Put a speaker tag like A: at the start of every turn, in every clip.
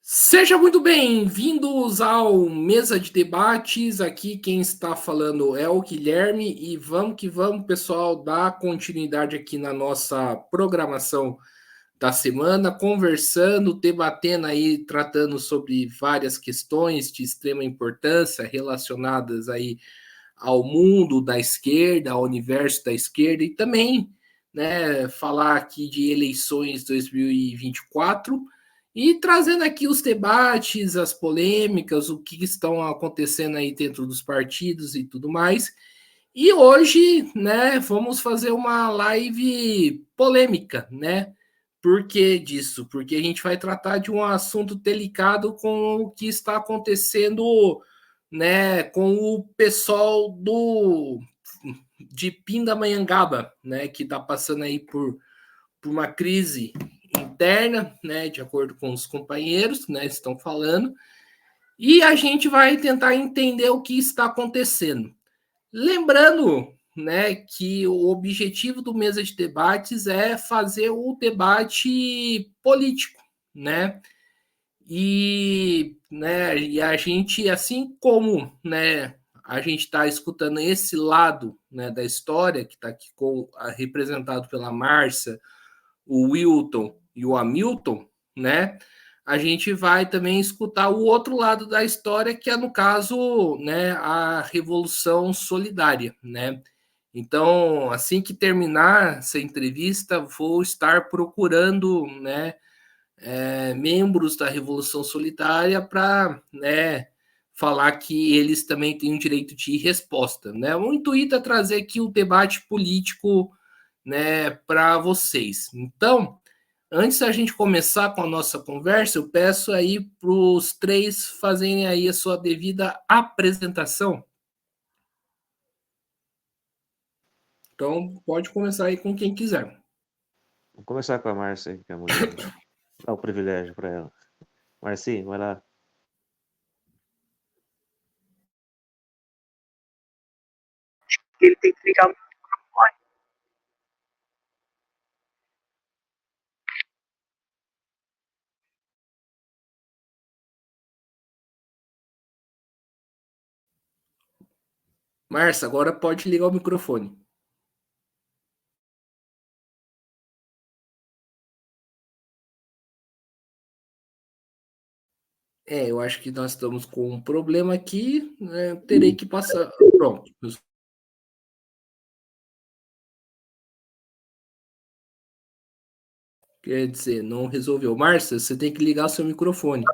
A: Seja muito bem-vindos ao Mesa de Debates. Aqui quem está falando é o Guilherme e vamos que vamos, pessoal, dar continuidade aqui na nossa programação da semana, conversando, debatendo aí, tratando sobre várias questões de extrema importância relacionadas aí ao mundo da esquerda, ao universo da esquerda e também, né, falar aqui de eleições 2024 e trazendo aqui os debates, as polêmicas, o que estão acontecendo aí dentro dos partidos e tudo mais. E hoje, né, vamos fazer uma live polêmica, né? Por que disso? Porque a gente vai tratar de um assunto delicado com o que está acontecendo, né, com o pessoal do de Pindamonhangaba, né, que está passando aí por uma crise interna, né, de acordo com os companheiros, né, estão falando, e a gente vai tentar entender o que está acontecendo. Lembrando, né, que o objetivo do Mesa de Debates é fazer o debate político, né? E a gente, assim como, né, a gente está escutando esse lado, né, da história, que está aqui representado pela Márcia, o Wilton e o Hamilton, né? A gente vai também escutar o outro lado da história, que é, no caso, né, a Revolução Solidária, né? Então, assim que terminar essa entrevista, vou estar procurando, né, membros da Revolução Solidária para, né, falar que eles também têm o direito de resposta, né? O intuito é trazer aqui o debate político, né, para vocês. Então, antes da gente começar com a nossa conversa, eu peço aí para os três fazerem aí a sua devida apresentação. Então, pode começar aí com quem quiser.
B: Vamos começar com a Márcia, que é a mulher. Dá o privilégio para ela. Marcinho, vai lá.
C: Ele tem que ligar o microfone.
A: Márcia, agora pode ligar o microfone. Eu acho que nós estamos com um problema aqui, né? Terei que passar. Pronto. Quer dizer, não resolveu. Márcia, você tem que ligar o seu microfone.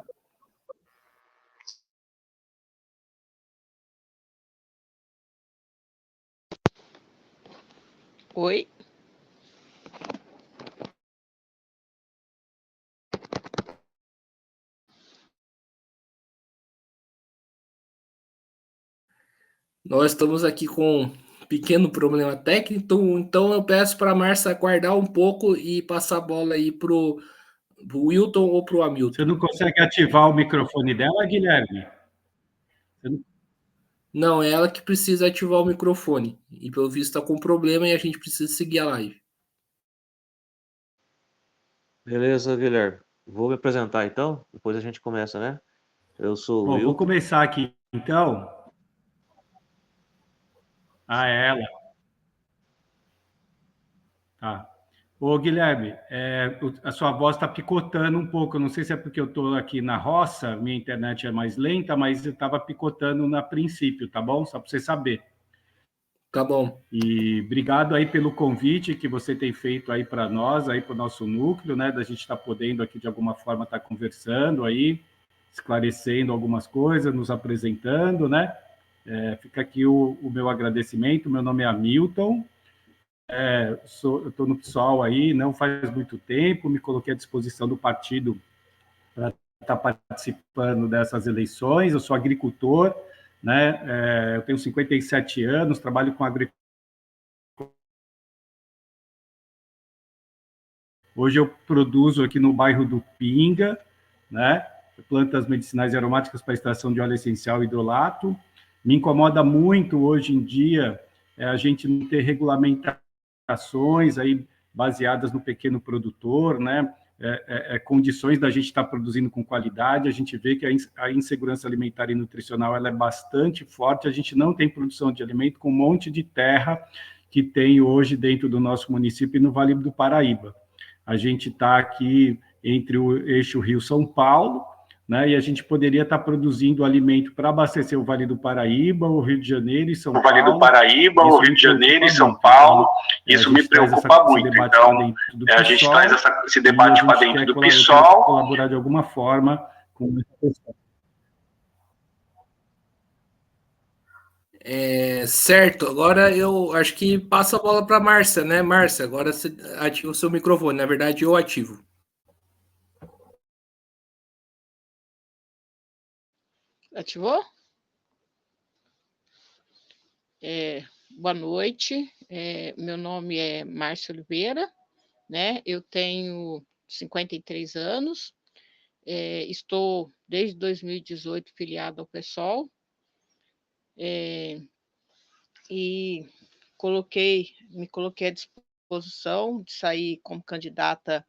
C: Oi?
A: Nós estamos aqui com um pequeno problema técnico, então eu peço para a Márcia aguardar um pouco e passar a bola aí para o Wilton ou para o Hamilton.
D: Você não consegue ativar o microfone dela, Guilherme?
A: Não, é ela que precisa ativar o microfone. E pelo visto está com problema e a gente precisa seguir a live.
B: Beleza, Guilherme. Vou me apresentar então, depois a gente começa, né? Eu sou o
D: Bom, vou
B: Wilton.
D: começar aqui, então. É ela. Tá. Ô, Guilherme, a sua voz está picotando um pouco. Eu não sei se é porque eu estou aqui na roça, minha internet é mais lenta, mas eu estava picotando na princípio, tá bom? Só para você saber.
A: Tá bom.
D: E obrigado aí pelo convite que você tem feito aí para nós, aí para o nosso núcleo, né? Da gente estar podendo aqui de alguma forma estar conversando aí, esclarecendo algumas coisas, nos apresentando, né? Fica aqui o meu agradecimento. Meu nome é Hamilton, eu estou no PSOL aí, não faz muito tempo, me coloquei à disposição do partido para estar participando dessas eleições. Eu sou agricultor, né? Eu tenho 57 anos, trabalho com agricultura. Hoje eu produzo aqui no bairro do Pinga, né? Plantas medicinais e aromáticas para extração de óleo essencial e hidrolato. Me incomoda muito hoje em dia a gente não ter regulamentações aí baseadas no pequeno produtor, né? condições da gente estar produzindo com qualidade. A gente vê que a insegurança alimentar e nutricional ela é bastante forte. A gente não tem produção de alimento com um monte de terra que tem hoje dentro do nosso município e no Vale do Paraíba. A gente está aqui entre o eixo Rio-São Paulo, né, e a gente poderia estar produzindo alimento para abastecer o Vale do Paraíba, o Rio de Janeiro e São Paulo.
C: O Vale do Paraíba, o Rio de Janeiro e São Paulo, isso me preocupa muito. Então, a gente traz esse debate para dentro do PSOL.
D: Colaborar de alguma forma com essa questão.
A: Certo, agora eu acho que passa a bola para a Márcia, né? Márcia, agora você ativa o seu microfone. Na verdade, eu ativo.
E: Ativou? Boa noite, meu nome é Márcia Oliveira, né? Eu tenho 53 anos, estou desde 2018 filiada ao PSOL, e me coloquei à disposição de sair como candidata,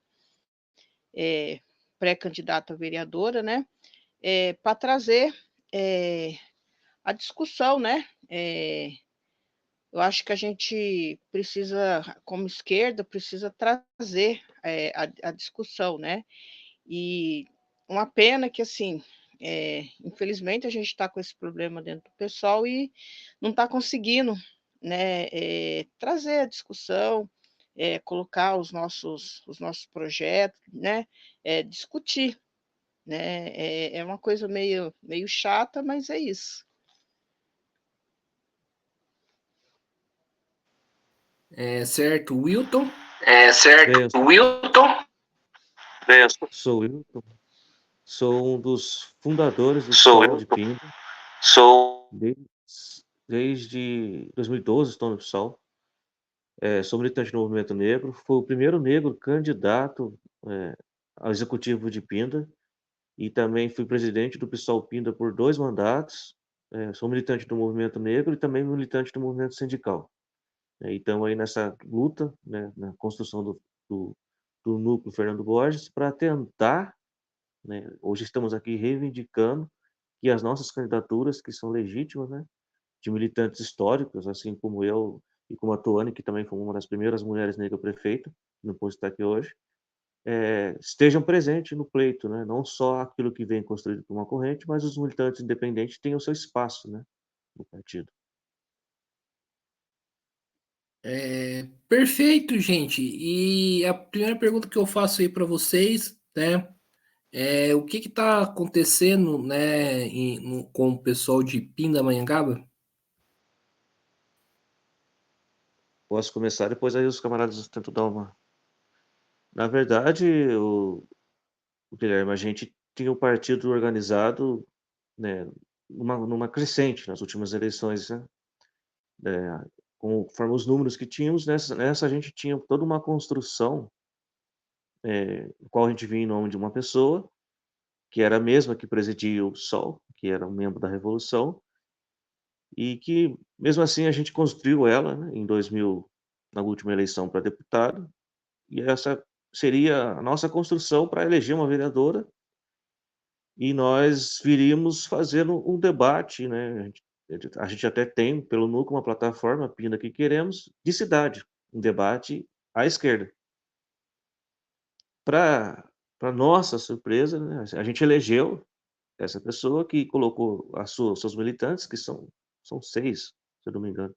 E: pré-candidata a vereadora, né? Para trazer a discussão, né? Eu acho que a gente precisa, como esquerda, precisa trazer a discussão, né? E uma pena que, assim, infelizmente, a gente está com esse problema dentro do PSOL e não está conseguindo, né, trazer a discussão, colocar os nossos projetos, né, discutir, né? É uma coisa meio chata, mas é isso.
A: Certo, Wilton.
C: Certo, Wilton.
B: Sou Wilton. Sou um dos fundadores do PSOL de Pinda. Desde 2012 estou no PSOL. Sou militante do Movimento Negro. Fui o primeiro negro candidato ao executivo de Pinda. E também fui presidente do PSOL Pinda por 2 mandatos. Sou militante do Movimento Negro e também militante do movimento sindical. Então, aí nessa luta, né, na construção do núcleo Fernando Borges, para tentar, né, hoje estamos aqui reivindicando que as nossas candidaturas, que são legítimas, né, de militantes históricos, assim como eu e como a Tuane, que também foi uma das primeiras mulheres negras prefeita, não pode estar aqui hoje, estejam presentes no pleito, né, não só aquilo que vem construído por uma corrente, mas os militantes independentes tenham o seu espaço, né, no partido.
A: Perfeito, gente. E a primeira pergunta que eu faço aí para vocês, né, o que está acontecendo, né, com o pessoal de Pindamonhangaba?
B: Posso começar, depois aí os camaradas tentam dar uma... Na verdade, o Guilherme, a gente tinha um partido organizado, né, numa crescente nas últimas eleições, né? Conforme os números que tínhamos, nessa a gente tinha toda uma construção, no qual a gente vinha em nome de uma pessoa, que era a mesma que presidia o PSOL, que era um membro da Revolução, e que, mesmo assim, a gente construiu ela, né, em 2000, na última eleição para deputado, e essa seria a nossa construção para eleger uma vereadora, e nós viríamos fazendo um debate, né? A gente até tem, pelo núcleo, uma plataforma, Pinda que Queremos, de cidade, um debate à esquerda. Para nossa surpresa, né, a gente elegeu essa pessoa que colocou seus militantes, que são 6, se eu não me engano,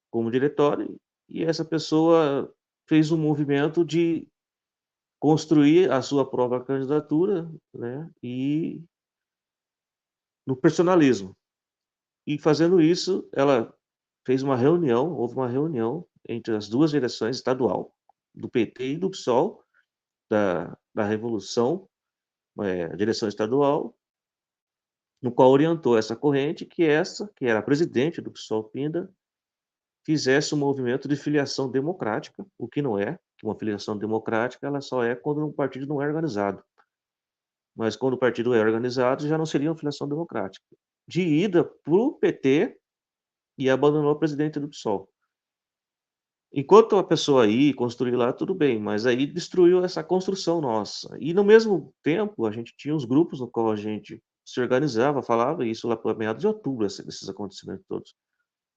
B: como diretório, e essa pessoa fez um movimento de construir a sua própria candidatura, né, e no personalismo. E fazendo isso, ela fez houve uma reunião entre as duas direções estadual, do PT e do PSOL, da Revolução, a direção estadual, no qual orientou essa corrente que era a presidente do PSOL Pinda, fizesse um movimento de filiação democrática, o que não é, que uma filiação democrática ela só é quando um partido não é organizado. Mas quando o partido é organizado, já não seria uma filiação democrática. De ida para o PT e abandonou a presidente do PSOL. Enquanto a pessoa ir construir lá, tudo bem, mas aí destruiu essa construção nossa. E no mesmo tempo, a gente tinha os grupos no qual a gente se organizava, falava, isso lá para meados de outubro, esses acontecimentos todos,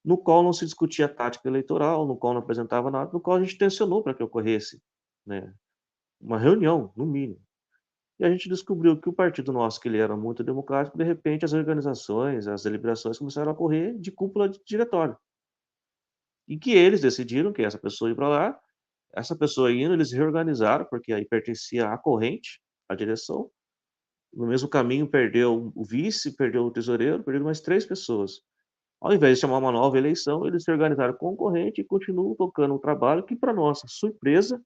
B: no qual não se discutia tática eleitoral, no qual não apresentava nada, no qual a gente tensionou para que ocorresse, né, uma reunião, no mínimo. E a gente descobriu que o partido nosso, que ele era muito democrático, de repente as organizações, as deliberações começaram a ocorrer de cúpula de diretório. E que eles decidiram que essa pessoa ia para lá, essa pessoa indo, eles reorganizaram, porque aí pertencia à corrente, à direção. No mesmo caminho, perdeu o vice, perdeu o tesoureiro, perderam mais 3 pessoas. Ao invés de chamar uma nova eleição, eles se organizaram com corrente e continuam tocando um trabalho que, para nossa surpresa,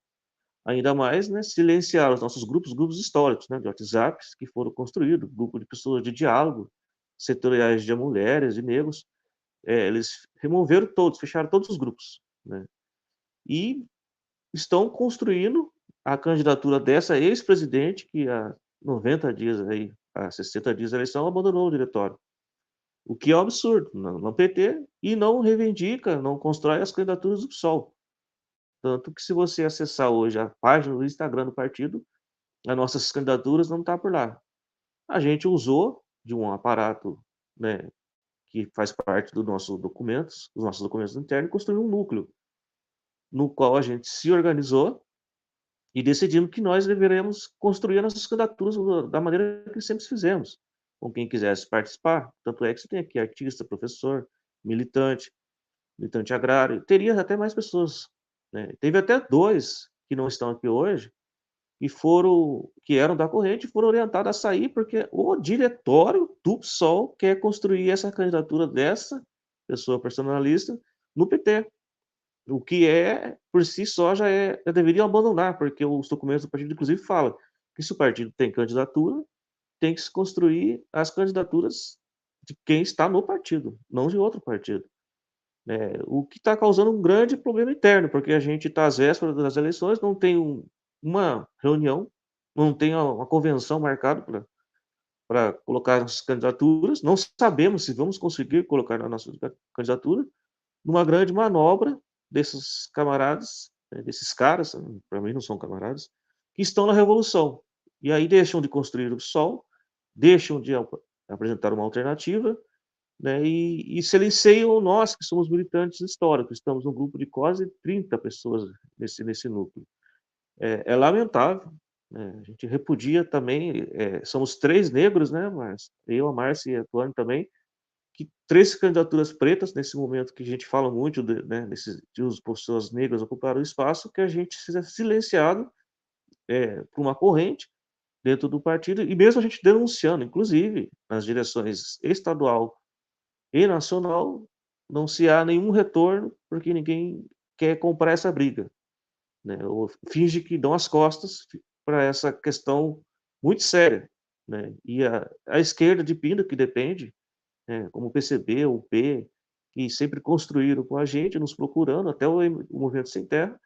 B: ainda mais, né, silenciaram os nossos grupos históricos, né, de WhatsApp, que foram construídos, grupo de pessoas de diálogo, setoriais de mulheres, de negros, eles removeram todos, fecharam todos os grupos, né, e estão construindo a candidatura dessa ex-presidente que há 90 dias aí, há 60 dias da eleição, abandonou o diretório. O que é um absurdo, no PT, e não reivindica, não constrói as candidaturas do PSOL. Tanto que se você acessar hoje a página do Instagram do partido, as nossas candidaturas não está por lá. A gente usou de um aparato, né, que faz parte dos nossos documentos internos, e construiu um núcleo, no qual a gente se organizou e decidimos que nós deveremos construir nossas candidaturas da maneira que sempre fizemos, com quem quisesse participar. Tanto é que você tem aqui artista, professor, militante, militante agrário, teria até mais pessoas, né? Teve até 2 que não estão aqui hoje, que eram da corrente e foram orientados a sair, porque o diretório do PSOL quer construir essa candidatura dessa pessoa personalista no PT. O que por si só, já deveriam abandonar, porque os documentos do partido, inclusive, falam que se o partido tem candidatura, tem que se construir as candidaturas de quem está no partido, não de outro partido. O que está causando um grande problema interno, porque a gente está às vésperas das eleições, não tem uma reunião, não tem uma convenção marcada para colocar as candidaturas, não sabemos se vamos conseguir colocar a nossa candidatura, numa grande manobra desses camaradas, né, desses caras, para mim não são camaradas, que estão na revolução. E aí deixam de construir o PSOL, deixam de apresentar uma alternativa, né, e silenciam nós que somos militantes históricos. Estamos num grupo de quase 30 pessoas nesse núcleo. É lamentável, né, a gente repudia também, somos 3 negros, né, mas eu, a Márcia e a Tuane também, que 3 candidaturas pretas, nesse momento que a gente fala muito né, de as pessoas negras ocuparam o espaço, que a gente seja silenciado por uma corrente dentro do partido, e mesmo a gente denunciando, inclusive, nas direções estadual e nacional, não se há nenhum retorno, porque ninguém quer comprar essa briga, né, ou finge que dão as costas para essa questão muito séria, né, e a esquerda de Pinda, que depende, como o PCB, o P, que sempre construíram com a gente, nos procurando, até o Movimento Sem Terra,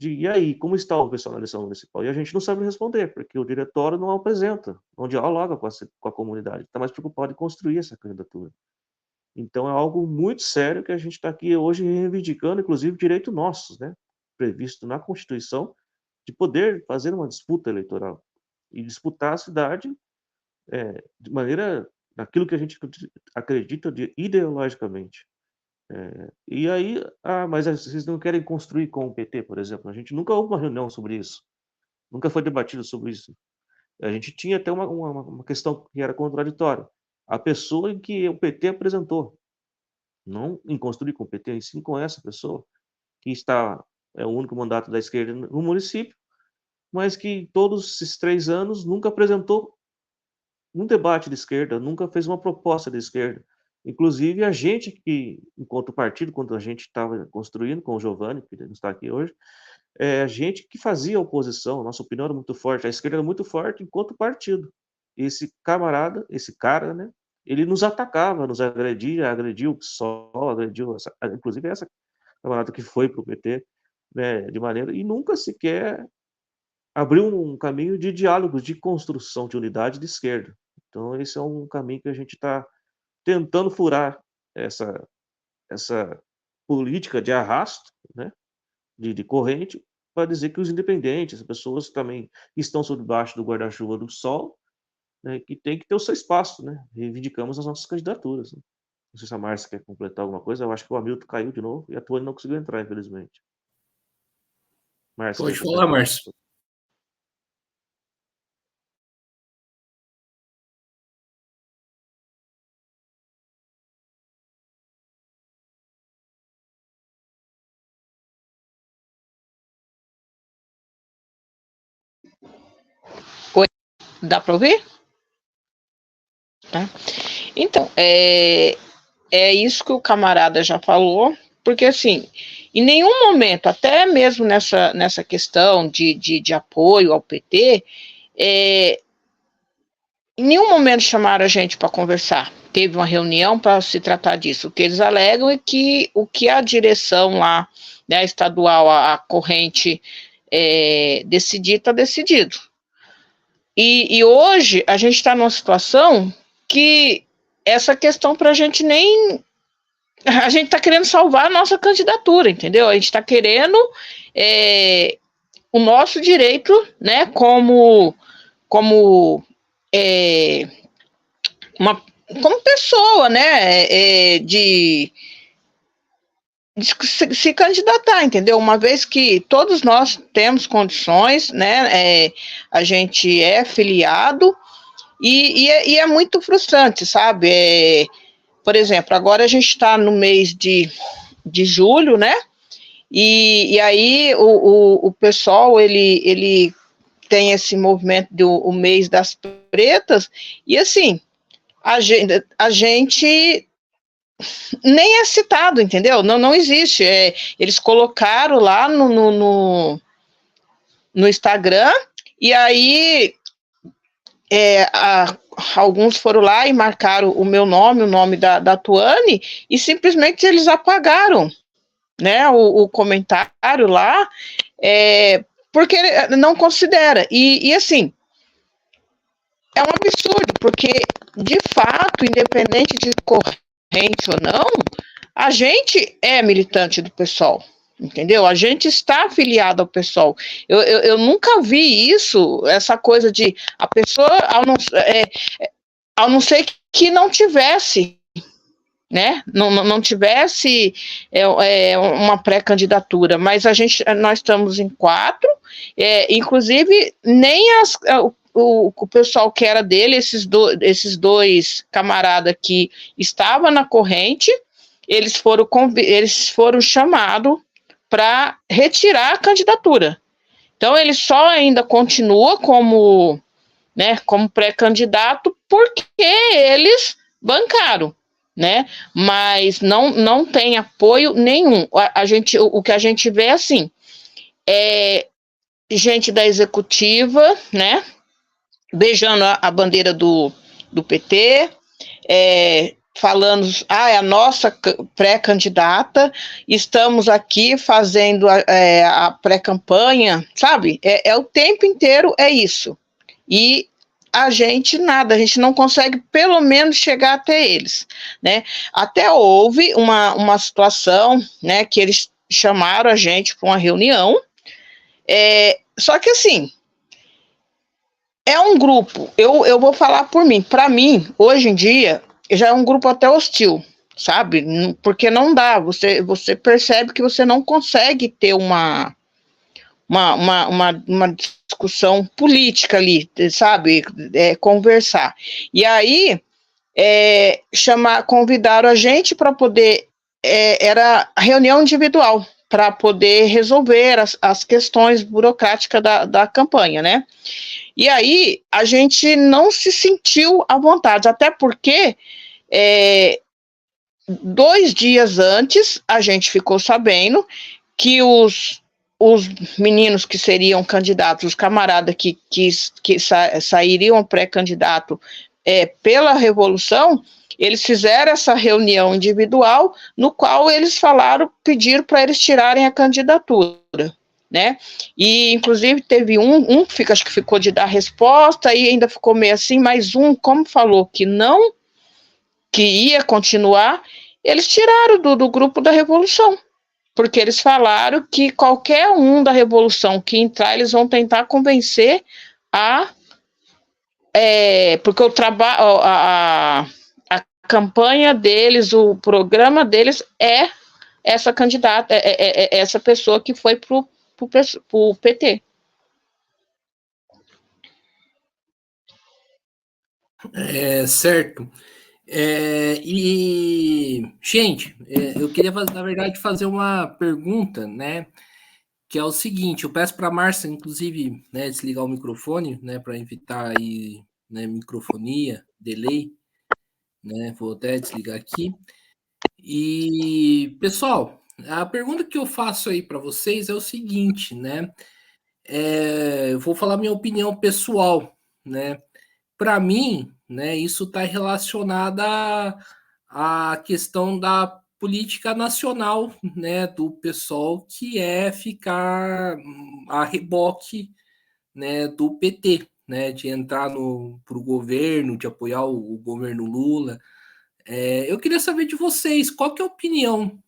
B: e aí, como está o pessoal na eleição municipal? E a gente não sabe responder, porque o diretório não apresenta, não dialoga com a comunidade, está mais preocupado em construir essa candidatura. Então é algo muito sério que a gente está aqui hoje reivindicando, inclusive direito nossos, né, previsto na Constituição, de poder fazer uma disputa eleitoral e disputar a cidade de maneira naquilo que a gente acredita ideologicamente. E aí, mas vocês não querem construir com o PT, por exemplo? A gente nunca houve uma reunião sobre isso, nunca foi debatido sobre isso. A gente tinha até uma questão que era contraditória. A pessoa em que o PT apresentou, não em construir com o PT, e sim com essa pessoa, que é o único mandato da esquerda no município, mas que todos esses 3 anos nunca apresentou um debate de esquerda, nunca fez uma proposta de esquerda. Inclusive, a gente que, enquanto partido, quando a gente estava construindo com o Giovanni, que não está aqui hoje, a gente que fazia oposição, nossa opinião era muito forte, a esquerda era muito forte enquanto partido. Esse camarada, esse cara, né, ele nos atacava, nos agredia, agrediu o PSOL, agrediu, inclusive essa camarada que foi para o PT, né, de maneira, e nunca sequer abriu um caminho de diálogo, de construção de unidade de esquerda. Então esse é um caminho que a gente está tentando furar essa política de arrasto, né, de corrente para dizer que os independentes, as pessoas também que estão sob debaixo do guarda-chuva do sol, né, que tem que ter o seu espaço, né? Reivindicamos as nossas candidaturas. Né? Não sei se a Márcia quer completar alguma coisa, eu acho que o Hamilton caiu de novo e a Tuane não conseguiu entrar, infelizmente.
A: Márcia, pode falar, Márcio.
E: Oi, dá para ouvir? Tá. Então, é isso que o camarada já falou, porque assim, em nenhum momento, até mesmo nessa questão de apoio ao PT, em nenhum momento chamaram a gente para conversar. Teve uma reunião para se tratar disso. O que eles alegam é que o que a direção lá, né, estadual, a corrente decidir, está decidido. E hoje a gente está numa situação que essa questão para a gente nem... A gente está querendo salvar a nossa candidatura, entendeu? A gente está querendo o nosso direito, né, como pessoa, né, de se candidatar, entendeu? Uma vez que todos nós temos condições, né, a gente é filiado e é muito frustrante, sabe? Por exemplo, agora a gente está no mês de julho, né? E aí o pessoal, ele tem esse movimento do mês das pretas, e assim, a gente nem é citado, entendeu? Não existe. Eles colocaram lá no Instagram, e aí alguns foram lá e marcaram o meu nome, o nome da Tuane, e simplesmente eles apagaram, né, o comentário lá, porque não considera. E assim, é um absurdo, porque, de fato, independente de corrente ou não, a gente é militante do PSOL, entendeu? A gente está afiliado ao PSOL. Eu nunca vi isso, essa coisa de a pessoa, ao não ser que não tivesse, né? Não tivesse uma pré-candidatura, mas nós estamos em 4, inclusive nem o pessoal que era dele, esses dois camaradas que estavam na corrente, eles foram chamados para retirar a candidatura. Então, ele só ainda continua como pré-candidato porque eles bancaram, né? Mas não tem apoio nenhum. O que a gente vê assim, gente da executiva, né? Beijando a bandeira do PT, falando, é a nossa pré-candidata, estamos aqui fazendo a pré-campanha, sabe? O tempo inteiro é isso. E a gente não consegue pelo menos chegar até eles, né? Até houve uma situação, né, que eles chamaram a gente para uma reunião, só que assim, é um grupo, eu vou falar por mim, para mim, hoje em dia, já é um grupo até hostil, sabe? Porque não dá, você percebe que você não consegue ter uma discussão política ali, sabe? Conversar. E aí, convidaram a gente para poder, era reunião individual, para poder resolver as questões burocráticas da campanha, né? E aí, a gente não se sentiu à vontade, até porque 2 dias antes, a gente ficou sabendo que os meninos que seriam candidatos, os camaradas que sairiam pré-candidato pela Revolução, eles fizeram essa reunião individual, no qual eles pediram para eles tirarem a candidatura, né? E, inclusive, teve acho que ficou de dar resposta, e ainda ficou meio assim, mas como falou que ia continuar, eles tiraram do grupo da Revolução, porque eles falaram que qualquer um da revolução que entrar, eles vão tentar convencer porque o trabalho, a campanha deles, o programa deles é essa candidata, essa pessoa que foi pro PT.
A: Certo. Gente, eu queria, na verdade, fazer uma pergunta, né? Que é o seguinte, eu peço para a Márcia, inclusive, né, desligar o microfone, né, para evitar aí, né, microfonia, delay, né? Vou até desligar aqui. E, pessoal, a pergunta que eu faço aí para vocês é o seguinte, né? Eu vou falar minha opinião pessoal, né? Para mim, né, isso está relacionado à questão da política nacional, né, do pessoal que é ficar a reboque, né, do PT, né, de entrar para o governo, de apoiar o governo Lula. Eu queria saber de vocês, qual que é a opinião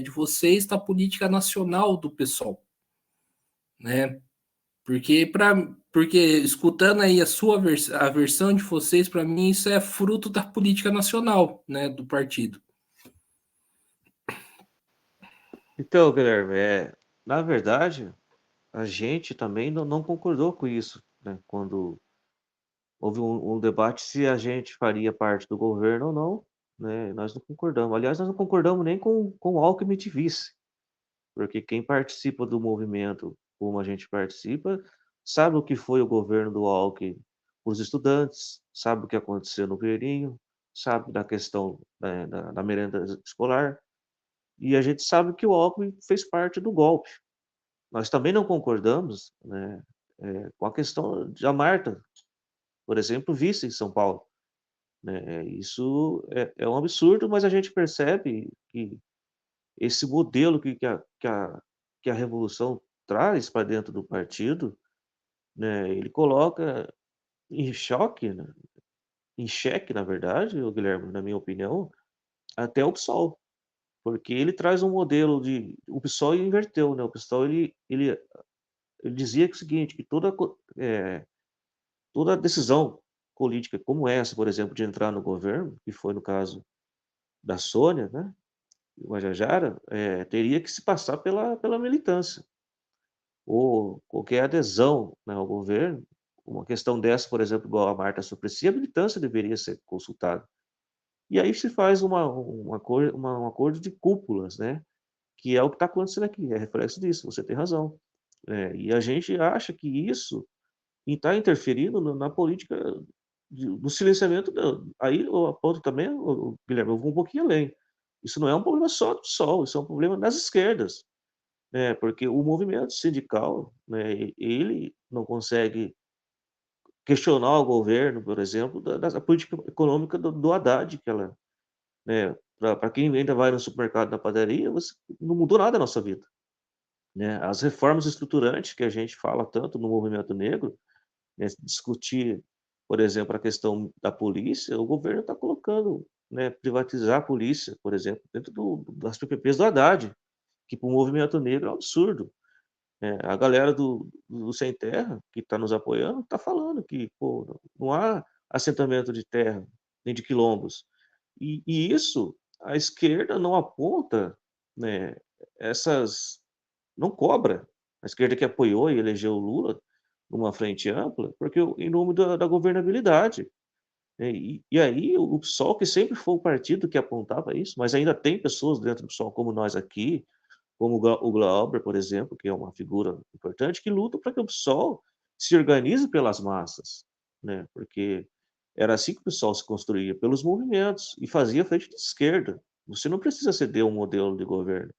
A: de vocês da política nacional do pessoal, né? Porque escutando aí a versão de vocês, para mim isso é fruto da política nacional, né, do partido.
B: Então, Guilherme, na verdade, a gente também não concordou com isso, né? Quando houve um debate se a gente faria parte do governo ou não, né? Nós não concordamos. Aliás, nós não concordamos nem com o Alckmin de vice, porque quem participa do movimento, como a gente participa, sabe o que foi o governo do Alckmin para os estudantes, sabe o que aconteceu no Verinho, sabe da questão, né, da merenda escolar, e a gente sabe que o Alckmin fez parte do golpe. Nós também não concordamos, né, com a questão da Marta, por exemplo, vice em São Paulo, né? Isso é um absurdo, mas a gente percebe que esse modelo que a revolução traz para dentro do partido, né, ele coloca em choque, né, em xeque, na verdade, o Guilherme, na minha opinião, até o PSOL, porque ele traz um modelo o PSOL inverteu, né? O PSOL ele dizia que o seguinte, que toda decisão política como essa, por exemplo, de entrar no governo, que foi no caso da Sônia, né, Guajajara, teria que se passar pela militância. Ou qualquer adesão, né, ao governo, uma questão dessa, por exemplo, igual a Marta suplicy, a militância deveria ser consultada. E aí se faz um acordo de cúpulas, né, que é o que está acontecendo aqui, é reflexo disso, você tem razão. E a gente acha que isso está interferindo na política do silenciamento. Aí eu aponto também, Guilherme, eu vou um pouquinho além. Isso não é um problema só do PSOL, isso é um problema das esquerdas, né? Porque o movimento sindical, né, ele não consegue questionar o governo, por exemplo, da política econômica do Haddad, que ela, né, para quem ainda vai no supermercado, na padaria, não mudou nada na nossa vida, né? As reformas estruturantes que a gente fala tanto no movimento negro, né, discutir, por exemplo, a questão da polícia, o governo está colocando, né, privatizar a polícia, por exemplo, dentro das PPPs do Haddad, que para o movimento negro é um absurdo. A galera do Sem Terra, que está nos apoiando, está falando que pô, não há assentamento de terra, nem de quilombos. E isso, a esquerda não aponta, né, essas. Não cobra. A esquerda que apoiou e elegeu o Lula numa frente ampla, porque em nome da governabilidade. E aí o PSOL, que sempre foi o partido que apontava isso, mas ainda tem pessoas dentro do PSOL, como nós aqui, como o Glauber, por exemplo, que é uma figura importante, que lutam para que o PSOL se organize pelas massas, né? Porque era assim que o PSOL se construía, pelos movimentos, e fazia frente de esquerda. Você não precisa ceder um modelo de governo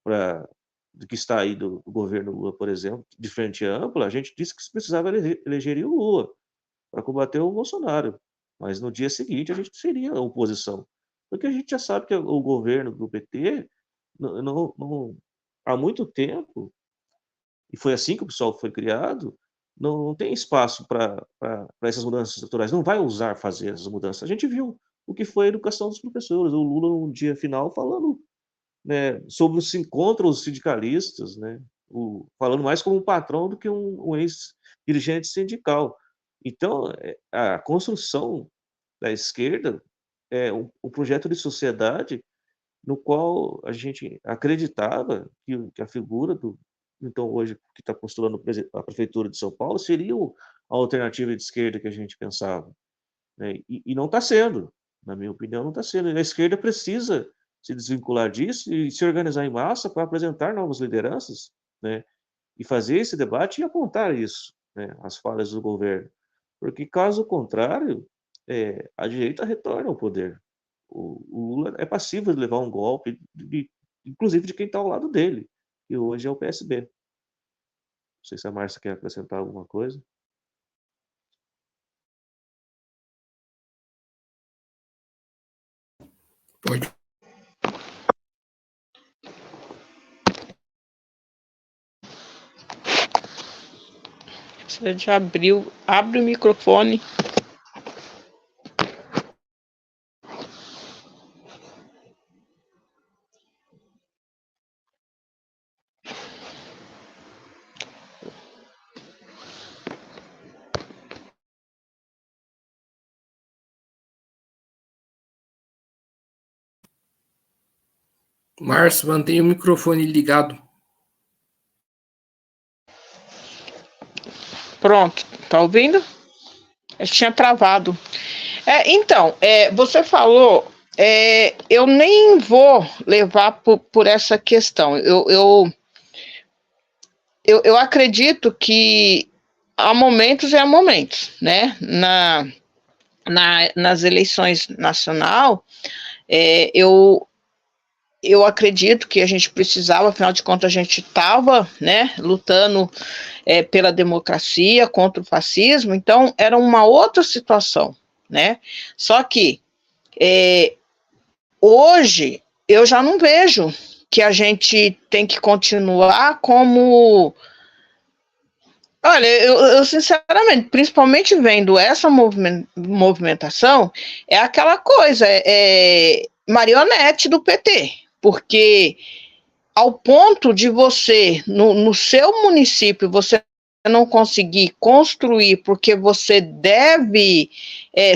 B: para do que está aí do governo Lula, por exemplo, de frente ampla. A gente disse que se precisava elegeria o Lula para combater o Bolsonaro, mas no dia seguinte a gente seria a oposição, porque a gente já sabe que o governo do PT há muito tempo, e foi assim que o PSOL foi criado, não tem espaço para essas mudanças estruturais, não vai ousar fazer essas mudanças. A gente viu o que foi a educação dos professores, o Lula no dia final falando né, sobre se encontram os sindicalistas, né, falando mais como um patrão do que um ex-dirigente sindical. Então, a construção da esquerda é um projeto de sociedade no qual a gente acreditava que a figura então hoje que está postulando a prefeitura de São Paulo seria a alternativa de esquerda que a gente pensava, né, e não está sendo, na minha opinião, não está sendo. A esquerda precisa se desvincular disso e se organizar em massa para apresentar novas lideranças, né, e fazer esse debate e apontar isso, né, as falhas do governo. Porque, caso contrário, a direita retorna ao poder. O Lula é passivo de levar um golpe, inclusive de quem está ao lado dele, que hoje é o PSB. Não sei se a Márcia quer acrescentar alguma coisa.
A: Pode.
E: Você já abre o microfone.
A: Márcio, mantenha o microfone ligado.
E: Pronto, tá ouvindo? Eu tinha travado. Então, você falou, eu nem vou levar por essa questão. Eu acredito que há momentos e há momentos, né? Nas eleições nacional, eu acredito que a gente precisava, afinal de contas, a gente estava, né, lutando pela democracia, contra o fascismo, então era uma outra situação, né? Só que hoje eu já não vejo que a gente tem que continuar como... Olha, eu sinceramente, principalmente vendo essa movimentação, é aquela coisa, marionete do PT, porque ao ponto de você, no seu município, você não conseguir construir, porque você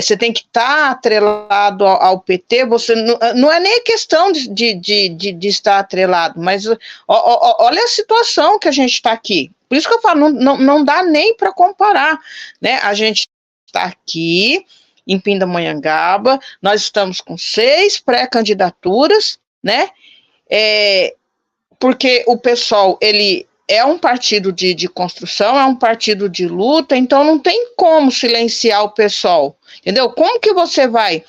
E: você tem que estar atrelado ao PT, você não é nem questão de estar atrelado, mas olha a situação que a gente está aqui. Por isso que eu falo, não dá nem para comparar, né? A gente está aqui em Pindamonhangaba, nós estamos com 6 pré-candidaturas, né? Porque o PSOL, ele é um partido de construção, é um partido de luta, então não tem como silenciar o PSOL, entendeu? Como que você vai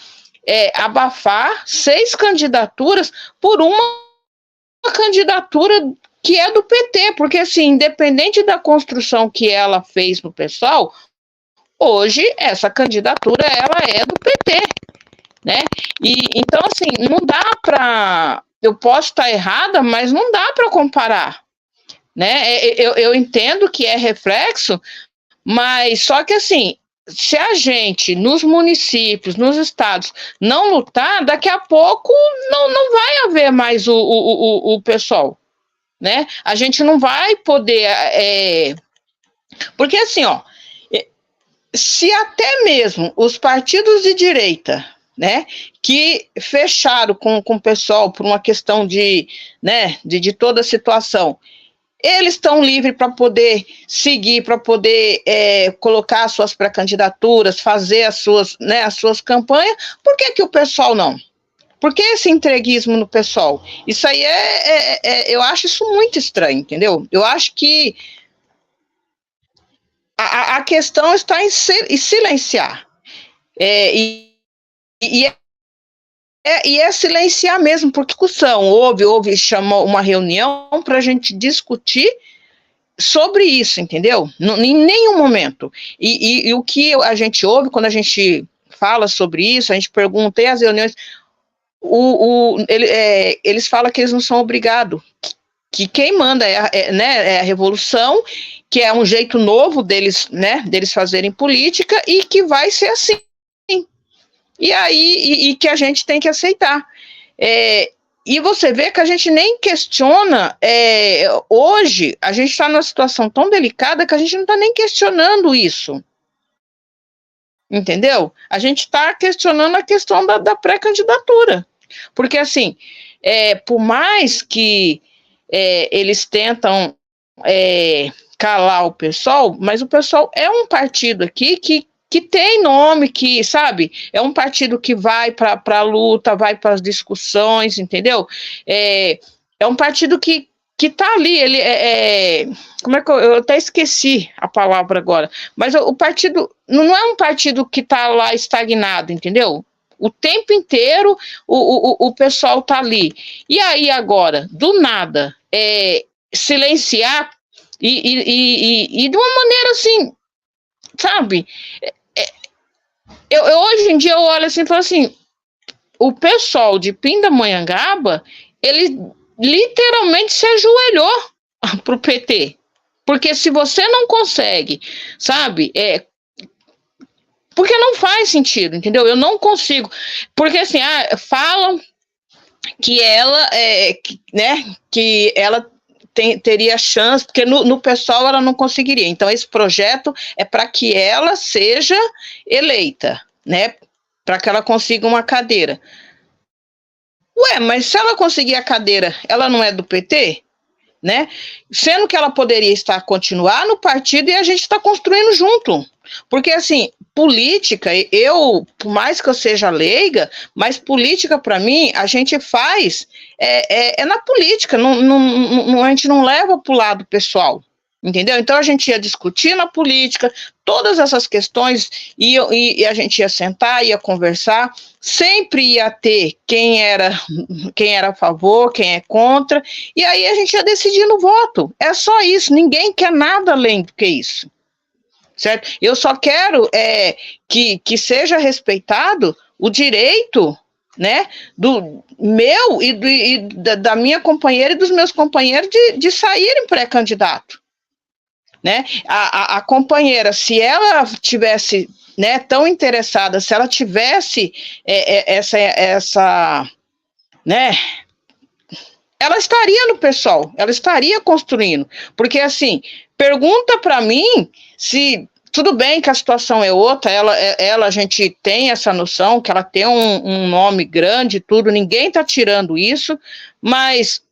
E: abafar 6 candidaturas por uma candidatura que é do PT? Porque, assim, independente da construção que ela fez no PSOL, hoje essa candidatura, ela é do PT, né? Então, assim, não dá para... Eu posso estar errada, mas não dá para comparar, né? Eu entendo que é reflexo, mas só que, assim, se a gente, nos municípios, nos estados, não lutar, daqui a pouco não vai haver mais o PSOL, né? A gente não vai poder... Porque, assim, ó, se até mesmo os partidos de direita, né, que fecharam com o PSOL por uma questão de toda a situação, eles estão livres para poder seguir, para poder colocar as suas pré-candidaturas, fazer as suas campanhas. Por que o PSOL não? Por que esse entreguismo no PSOL? Isso aí eu acho isso muito estranho, entendeu? Eu acho que a questão está em silenciar. E é silenciar mesmo, por discussão. Chamou uma reunião para a gente discutir sobre isso, entendeu? Em nenhum momento. E o que a gente ouve quando a gente fala sobre isso, a gente pergunta, e as reuniões, eles falam que eles não são obrigados, que quem manda é a revolução, que é um jeito novo deles, né, deles fazerem política, e que vai ser assim. E aí, que a gente tem que aceitar. E você vê que a gente nem questiona, hoje a gente está numa situação tão delicada que a gente não está nem questionando isso. Entendeu? A gente está questionando a questão da pré-candidatura. Porque, assim, por mais que eles tentam calar o PSOL, mas o PSOL é um partido aqui que tem nome, que, sabe, é um partido que vai para a luta, vai para as discussões, entendeu? É um partido que está ali, ele como é que eu até esqueci a palavra agora, mas o partido não é um partido que está lá estagnado, entendeu? O tempo inteiro o pessoal está ali. E aí agora, do nada, silenciar e de uma maneira assim, sabe? Hoje em dia eu olho assim e falo assim, o pessoal de Pindamonhangaba, ele literalmente se ajoelhou pro PT. Porque se você não consegue, sabe, porque não faz sentido, entendeu? Eu não consigo. Porque assim, falam que ela, né, que ela teria chance, porque no pessoal ela não conseguiria. Então, esse projeto é para que ela seja eleita, né? Para que ela consiga uma cadeira. Ué, mas se ela conseguir a cadeira, ela não é do PT? Né? Sendo que ela poderia continuar no partido e a gente está construindo junto. Porque, assim, política, por mais que eu seja leiga, mas política, para mim, a gente faz na política, a gente não leva para o lado pessoal. Entendeu? Então a gente ia discutir na política todas essas questões e a gente ia sentar, ia conversar, sempre ia ter quem era a favor, quem é contra, e aí a gente ia decidir no voto. É só isso, ninguém quer nada além do que isso. Certo? Eu só quero que seja respeitado o direito, né, do meu e da minha companheira e dos meus companheiros de saírem pré-candidato. Né? A companheira, se ela tivesse, né, tão interessada, se ela tivesse essa, né, ela estaria no PSOL, ela estaria construindo, porque assim, pergunta para mim se tudo bem que a situação é outra, ela a gente tem essa noção que ela tem um nome grande, tudo, ninguém está tirando isso, mas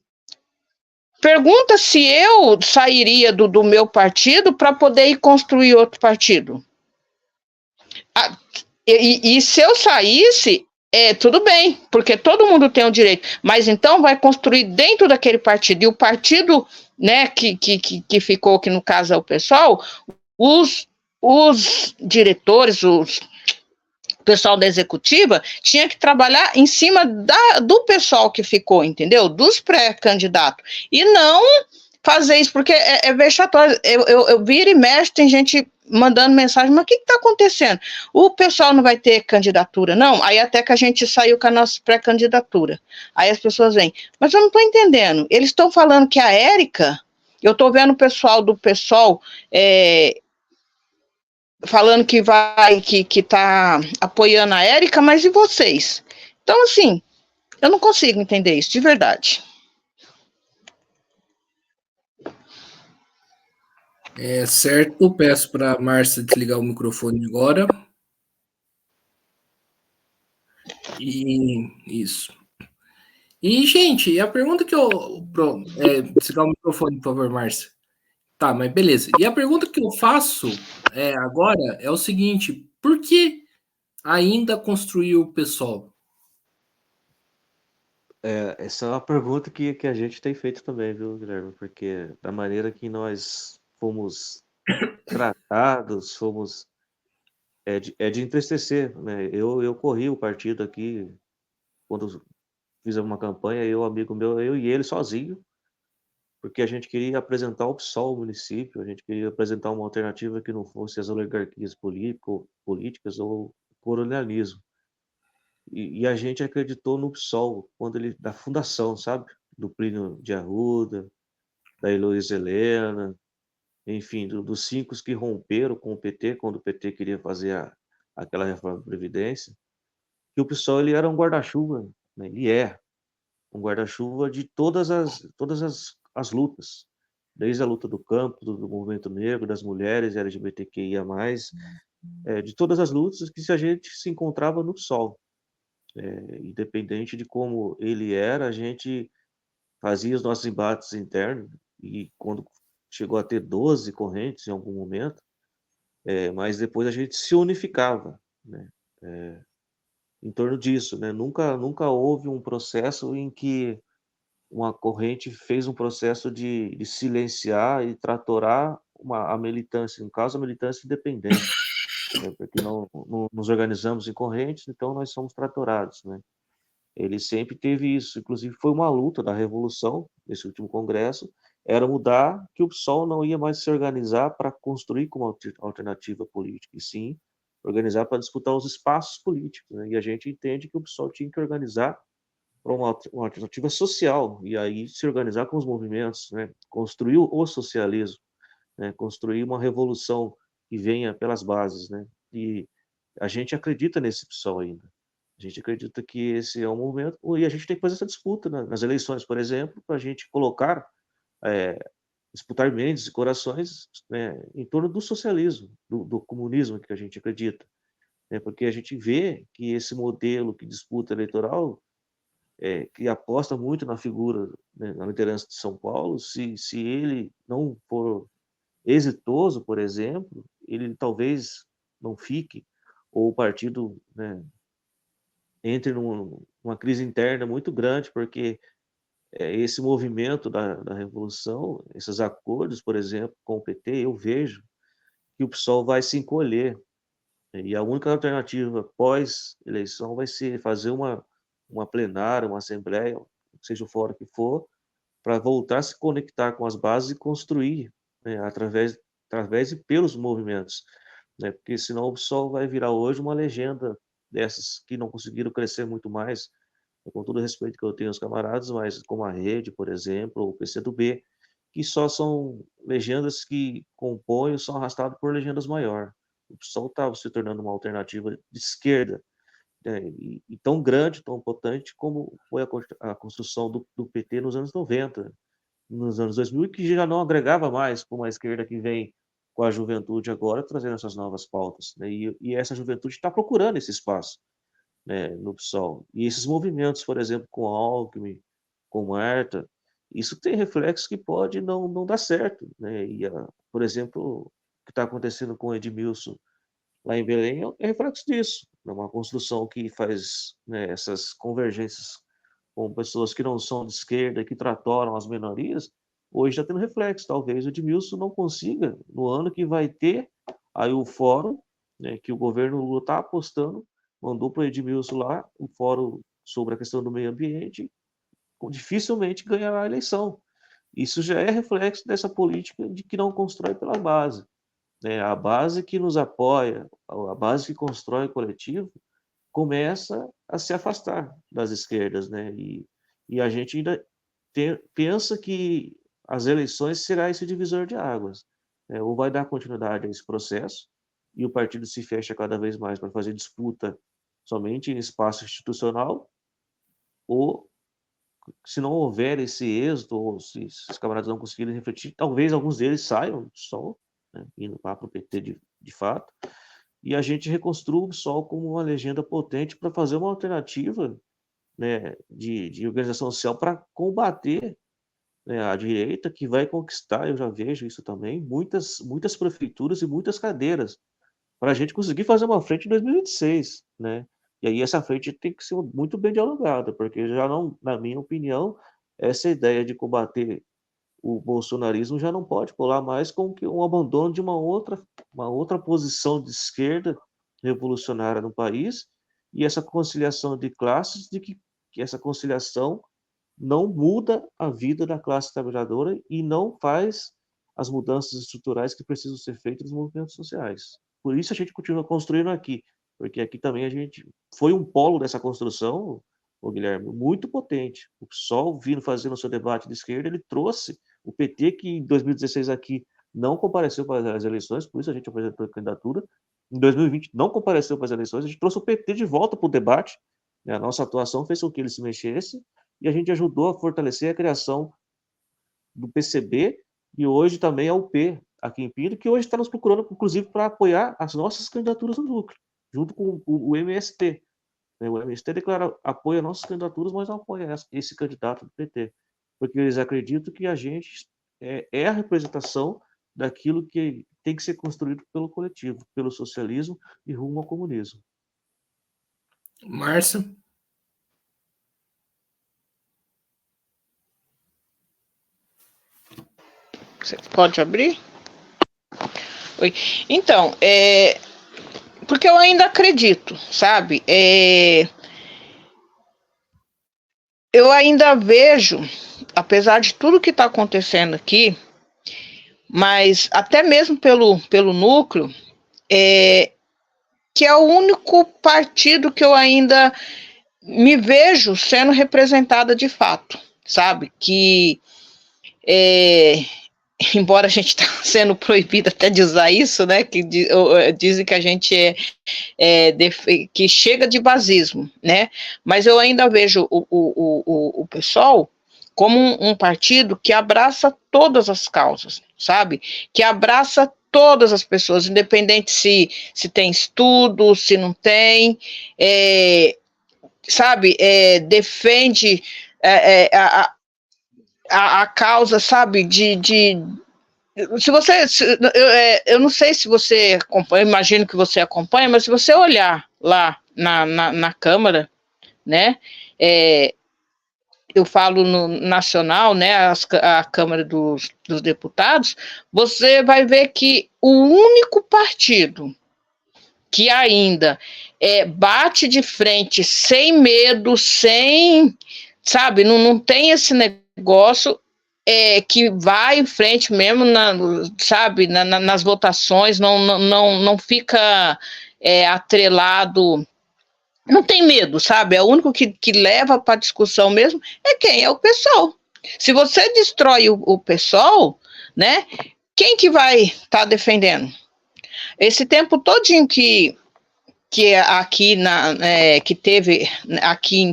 E: pergunta se eu sairia do meu partido para poder ir construir outro partido. E se eu saísse, tudo bem, porque todo mundo tem o direito, mas então vai construir dentro daquele partido, e o partido, né, que ficou, que no caso é o PSOL, os diretores, o pessoal da executiva tinha que trabalhar em cima do pessoal que ficou, entendeu? Dos pré-candidatos. E não fazer isso, porque é vexatório. Eu viro e mexo, tem gente mandando mensagem, mas o que está acontecendo? O pessoal não vai ter candidatura, não? Aí até que a gente saiu com a nossa pré-candidatura. Aí as pessoas vêm, mas eu não estou entendendo. Eles estão falando que a Érica, eu estou vendo o pessoal do PSOL falando que está apoiando a Érica, mas e vocês? Então, assim, eu não consigo entender isso, de verdade.
A: Certo, peço para a Márcia desligar o microfone agora. E isso. E, gente, a pergunta que eu. Desligar o microfone, por favor, Márcia. Tá, mas beleza. E a pergunta que eu faço agora é o seguinte: por que ainda construir o PSOL?
B: Essa é uma pergunta que a gente tem feito também, viu, Guilherme? Porque da maneira que nós fomos tratados, é de entristecer, né? Eu corri o partido aqui, quando fiz uma campanha, amigo meu, eu e ele sozinho, porque a gente queria apresentar o PSOL ao município, a gente queria apresentar uma alternativa que não fosse as oligarquias políticas ou o colonialismo. E a gente acreditou no PSOL, da fundação, sabe? Do Plínio de Arruda, da Heloísa Helena, enfim, dos 5 que romperam com o PT, quando o PT queria fazer aquela reforma da Previdência, que o PSOL ele era um guarda-chuva, né? Ele é. um guarda-chuva de todas as lutas, desde a luta do campo, do movimento negro, das mulheres LGBTQIA+, de todas as lutas que a gente se encontrava no PSOL. Independente de como ele era, a gente fazia os nossos embates internos, e quando chegou a ter 12 correntes em algum momento, mas depois a gente se unificava, né, em torno disso, né? Nunca houve um processo em que uma corrente fez um processo de silenciar e tratorar a militância, no caso, a militância independente, né? Porque não nos organizamos em correntes, então nós somos tratorados, né? Ele sempre teve isso, inclusive foi uma luta da revolução, nesse último congresso, era mudar que o PSOL não ia mais se organizar para construir como alternativa política, e sim organizar para disputar os espaços políticos, né? E a gente entende que o PSOL tinha que organizar para uma alternativa social, e aí se organizar com os movimentos, né? Construir o socialismo, né? Construir uma revolução que venha pelas bases, né? E a gente acredita nesse PSOL ainda. A gente acredita que esse é um momento, e a gente tem que fazer essa disputa nas eleições, por exemplo, para a gente colocar, é, disputar mentes e corações, né, em torno do socialismo, do comunismo que a gente acredita, né? Porque a gente vê que esse modelo que disputa eleitoral, que aposta muito na figura, né, na liderança de São Paulo, se ele não for exitoso, por exemplo, ele talvez não fique, ou o partido, né, entre numa crise interna muito grande, porque esse movimento da revolução, esses acordos, por exemplo, com o PT, eu vejo que o PSOL vai se encolher, né, e a única alternativa pós-eleição vai ser fazer uma plenária, uma assembleia, seja o fórum que for, para voltar a se conectar com as bases e construir, né, através e pelos movimentos, né? Porque senão o PSOL vai virar hoje uma legenda dessas que não conseguiram crescer muito mais, com todo o respeito que eu tenho aos camaradas, mas como a Rede, por exemplo, ou o PCdoB, que só são legendas que compõem ou são arrastadas por legendas maiores. O PSOL estava se tornando uma alternativa de esquerda, né, e tão grande, tão potente como foi a construção do PT nos anos 90, nos anos 2000, que já não agregava mais com uma esquerda que vem com a juventude agora, trazendo essas novas pautas, né? E essa juventude está procurando esse espaço, né, no PSOL. E esses movimentos, por exemplo, com Alckmin, com Marta, isso tem reflexo que pode não dar certo, né? Por exemplo, o que está acontecendo com o Edmilson lá em Belém é reflexo disso, é uma construção que faz, né, essas convergências com pessoas que não são de esquerda, que tratoram as minorias, hoje está tendo reflexo. Talvez o Edmilson não consiga, no ano que vai ter aí o fórum, né, que o governo Lula está apostando, mandou para o Edmilson lá, um fórum sobre a questão do meio ambiente, dificilmente ganhará a eleição. Isso já é reflexo dessa política de que não constrói pela base, né? A base que nos apoia, a base que constrói o coletivo, começa a se afastar das esquerdas, né? E a gente ainda pensa que as eleições será esse divisor de águas, né? Ou vai dar continuidade a esse processo e o partido se fecha cada vez mais para fazer disputa somente em espaço institucional, ou se não houver esse êxito, ou se os camaradas não conseguirem refletir, talvez alguns deles saiam do PSOL, né, indo para o PT de fato, e a gente reconstrua o PSOL como uma legenda potente para fazer uma alternativa, né, de organização social para combater, né, a direita, que vai conquistar, eu já vejo isso também, muitas prefeituras e muitas cadeiras, para a gente conseguir fazer uma frente em 2026, né? E aí essa frente tem que ser muito bem dialogada, porque já não, na minha opinião, essa ideia de combater o bolsonarismo já não pode colar mais com que um abandono de uma outra posição de esquerda revolucionária no país, e essa conciliação de classes, que essa conciliação não muda a vida da classe trabalhadora e não faz as mudanças estruturais que precisam ser feitas nos movimentos sociais. Por isso a gente continua construindo aqui, porque aqui também a gente foi um polo dessa construção, o Guilherme, muito potente. O PSOL vindo fazendo o seu debate de esquerda, ele trouxe o PT, que em 2016 aqui não compareceu para as eleições, por isso a gente apresentou a candidatura. Em 2020 não compareceu para as eleições, a gente trouxe o PT de volta para o debate, né? A nossa atuação fez com que ele se mexesse, e a gente ajudou a fortalecer a criação do PCB e hoje também a UP aqui em Pinda, que hoje está nos procurando, inclusive, para apoiar as nossas candidaturas no núcleo, junto com o MST. O MST declara apoio às nossas candidaturas, mas não apoia esse candidato do PT, porque eles acreditam que a gente é a representação daquilo que tem que ser construído pelo coletivo, pelo socialismo e rumo ao comunismo.
A: Márcio?
E: Você pode abrir? Oi. Então, porque eu ainda acredito, sabe? Eu ainda vejo, apesar de tudo que está acontecendo aqui, mas até mesmo pelo núcleo, que é o único partido que eu ainda me vejo sendo representada de fato, sabe? Que, embora a gente está sendo proibido até de usar isso, né? Que dizem que a gente que chega de basismo, né? Mas eu ainda vejo o PSOL como um partido que abraça todas as causas, sabe? Que abraça todas as pessoas, independente se tem estudo, se não tem, sabe? Defende a causa, sabe? Se você, eu não sei se você acompanha, imagino que você acompanha, mas se você olhar lá na Câmara, né? Eu falo no nacional, né, a Câmara dos Deputados, você vai ver que o único partido que ainda bate de frente sem medo, sabe, não tem esse negócio, que vai em frente mesmo, sabe, nas votações, não fica atrelado. Não tem medo, sabe? É o único que leva para discussão mesmo quem é o PSOL. Se você destrói o PSOL, né? Quem que vai estar defendendo? Esse tempo todinho que aqui que teve aqui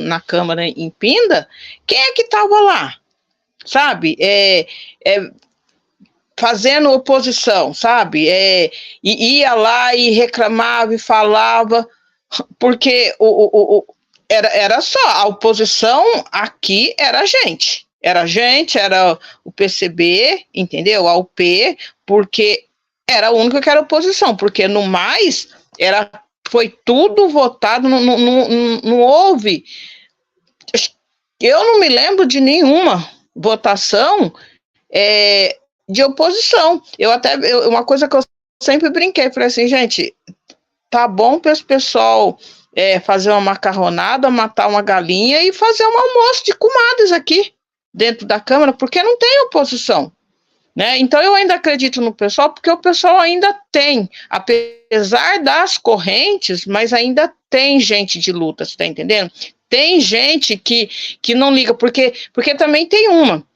E: na Câmara em Pinda, quem é que estava lá? Sabe? Fazendo oposição, sabe? E ia lá e reclamava e falava. Porque era só, a oposição aqui era a gente, era o PCB, entendeu? A UP, porque era o único que era oposição, porque no mais, foi tudo votado, não houve, eu não me lembro de nenhuma votação de oposição. Uma coisa que eu sempre brinquei, falei assim, gente, tá bom para esse pessoal fazer uma macarronada, matar uma galinha e fazer um almoço de comadres aqui dentro da Câmara, porque não tem oposição, né? Então eu ainda acredito no pessoal, porque o pessoal ainda tem, apesar das correntes, mas ainda tem gente de luta, você tá entendendo? Tem gente que não liga, porque também tem uma.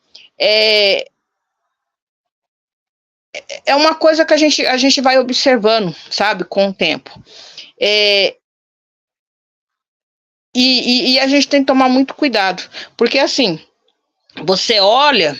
E: É uma coisa que a gente vai observando, sabe, com o tempo. E a gente tem que tomar muito cuidado, porque assim, você olha,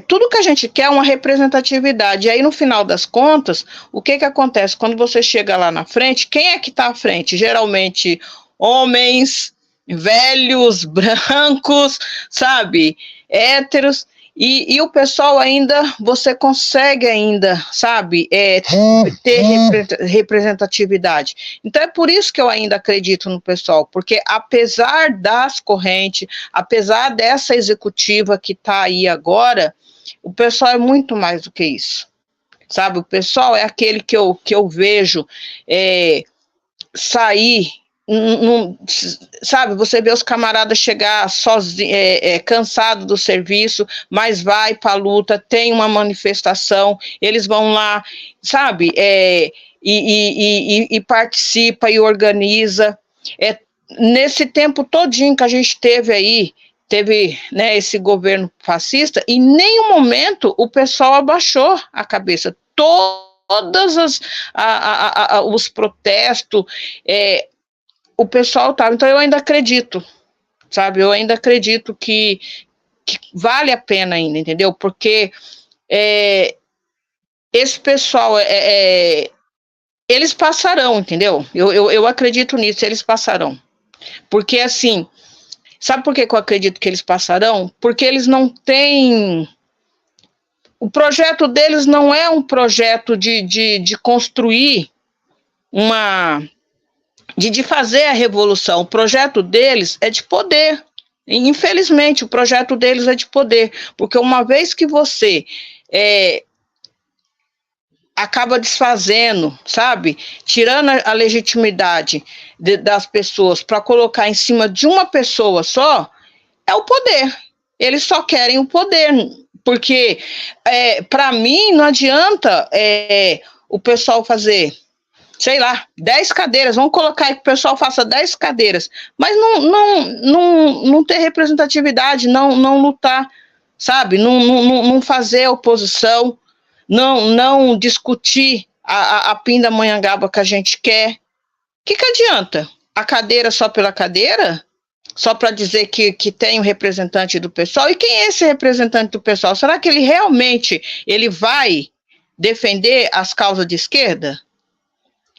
E: tudo que a gente quer é uma representatividade, e aí no final das contas, o que acontece? Quando você chega lá na frente, quem é que está à frente? Geralmente, homens, velhos, brancos, sabe, héteros, e o pessoal ainda, você consegue ainda, sabe, ter representatividade. Então é por isso que eu ainda acredito no pessoal, porque apesar das correntes, apesar dessa executiva que está aí agora, o pessoal é muito mais do que isso, sabe, o pessoal é aquele que eu vejo sair, sabe, você vê os camaradas chegar sozinho, cansado do serviço, mas vai para a luta, tem uma manifestação, eles vão lá, sabe, e participa e organiza. Nesse tempo todinho que a gente teve, né, esse governo fascista, em nenhum momento o pessoal abaixou a cabeça. todas os protestos, o pessoal estava. Então, eu ainda acredito, sabe? Eu ainda acredito que vale a pena ainda, entendeu? Porque esse pessoal, eles passarão, entendeu? Eu acredito nisso, eles passarão. Porque, assim, sabe por que eu acredito que eles passarão? Porque eles não têm... O projeto deles não é um projeto de construir de fazer a revolução. O projeto deles é de poder. E, infelizmente, o projeto deles é de poder. Porque uma vez que você acaba desfazendo, sabe? Tirando a legitimidade das pessoas para colocar em cima de uma pessoa só, é o poder. Eles só querem o poder. Porque, para mim, não adianta o pessoal fazer, sei lá, 10 cadeiras, vamos colocar aí que o pessoal faça 10 cadeiras, mas não ter representatividade, não lutar, sabe? Não fazer oposição, não discutir a pindamonhangaba que a gente quer. O que adianta? A cadeira só pela cadeira? Só para dizer que tem um representante do pessoal? E quem é esse representante do pessoal? Será que ele realmente vai defender as causas de esquerda?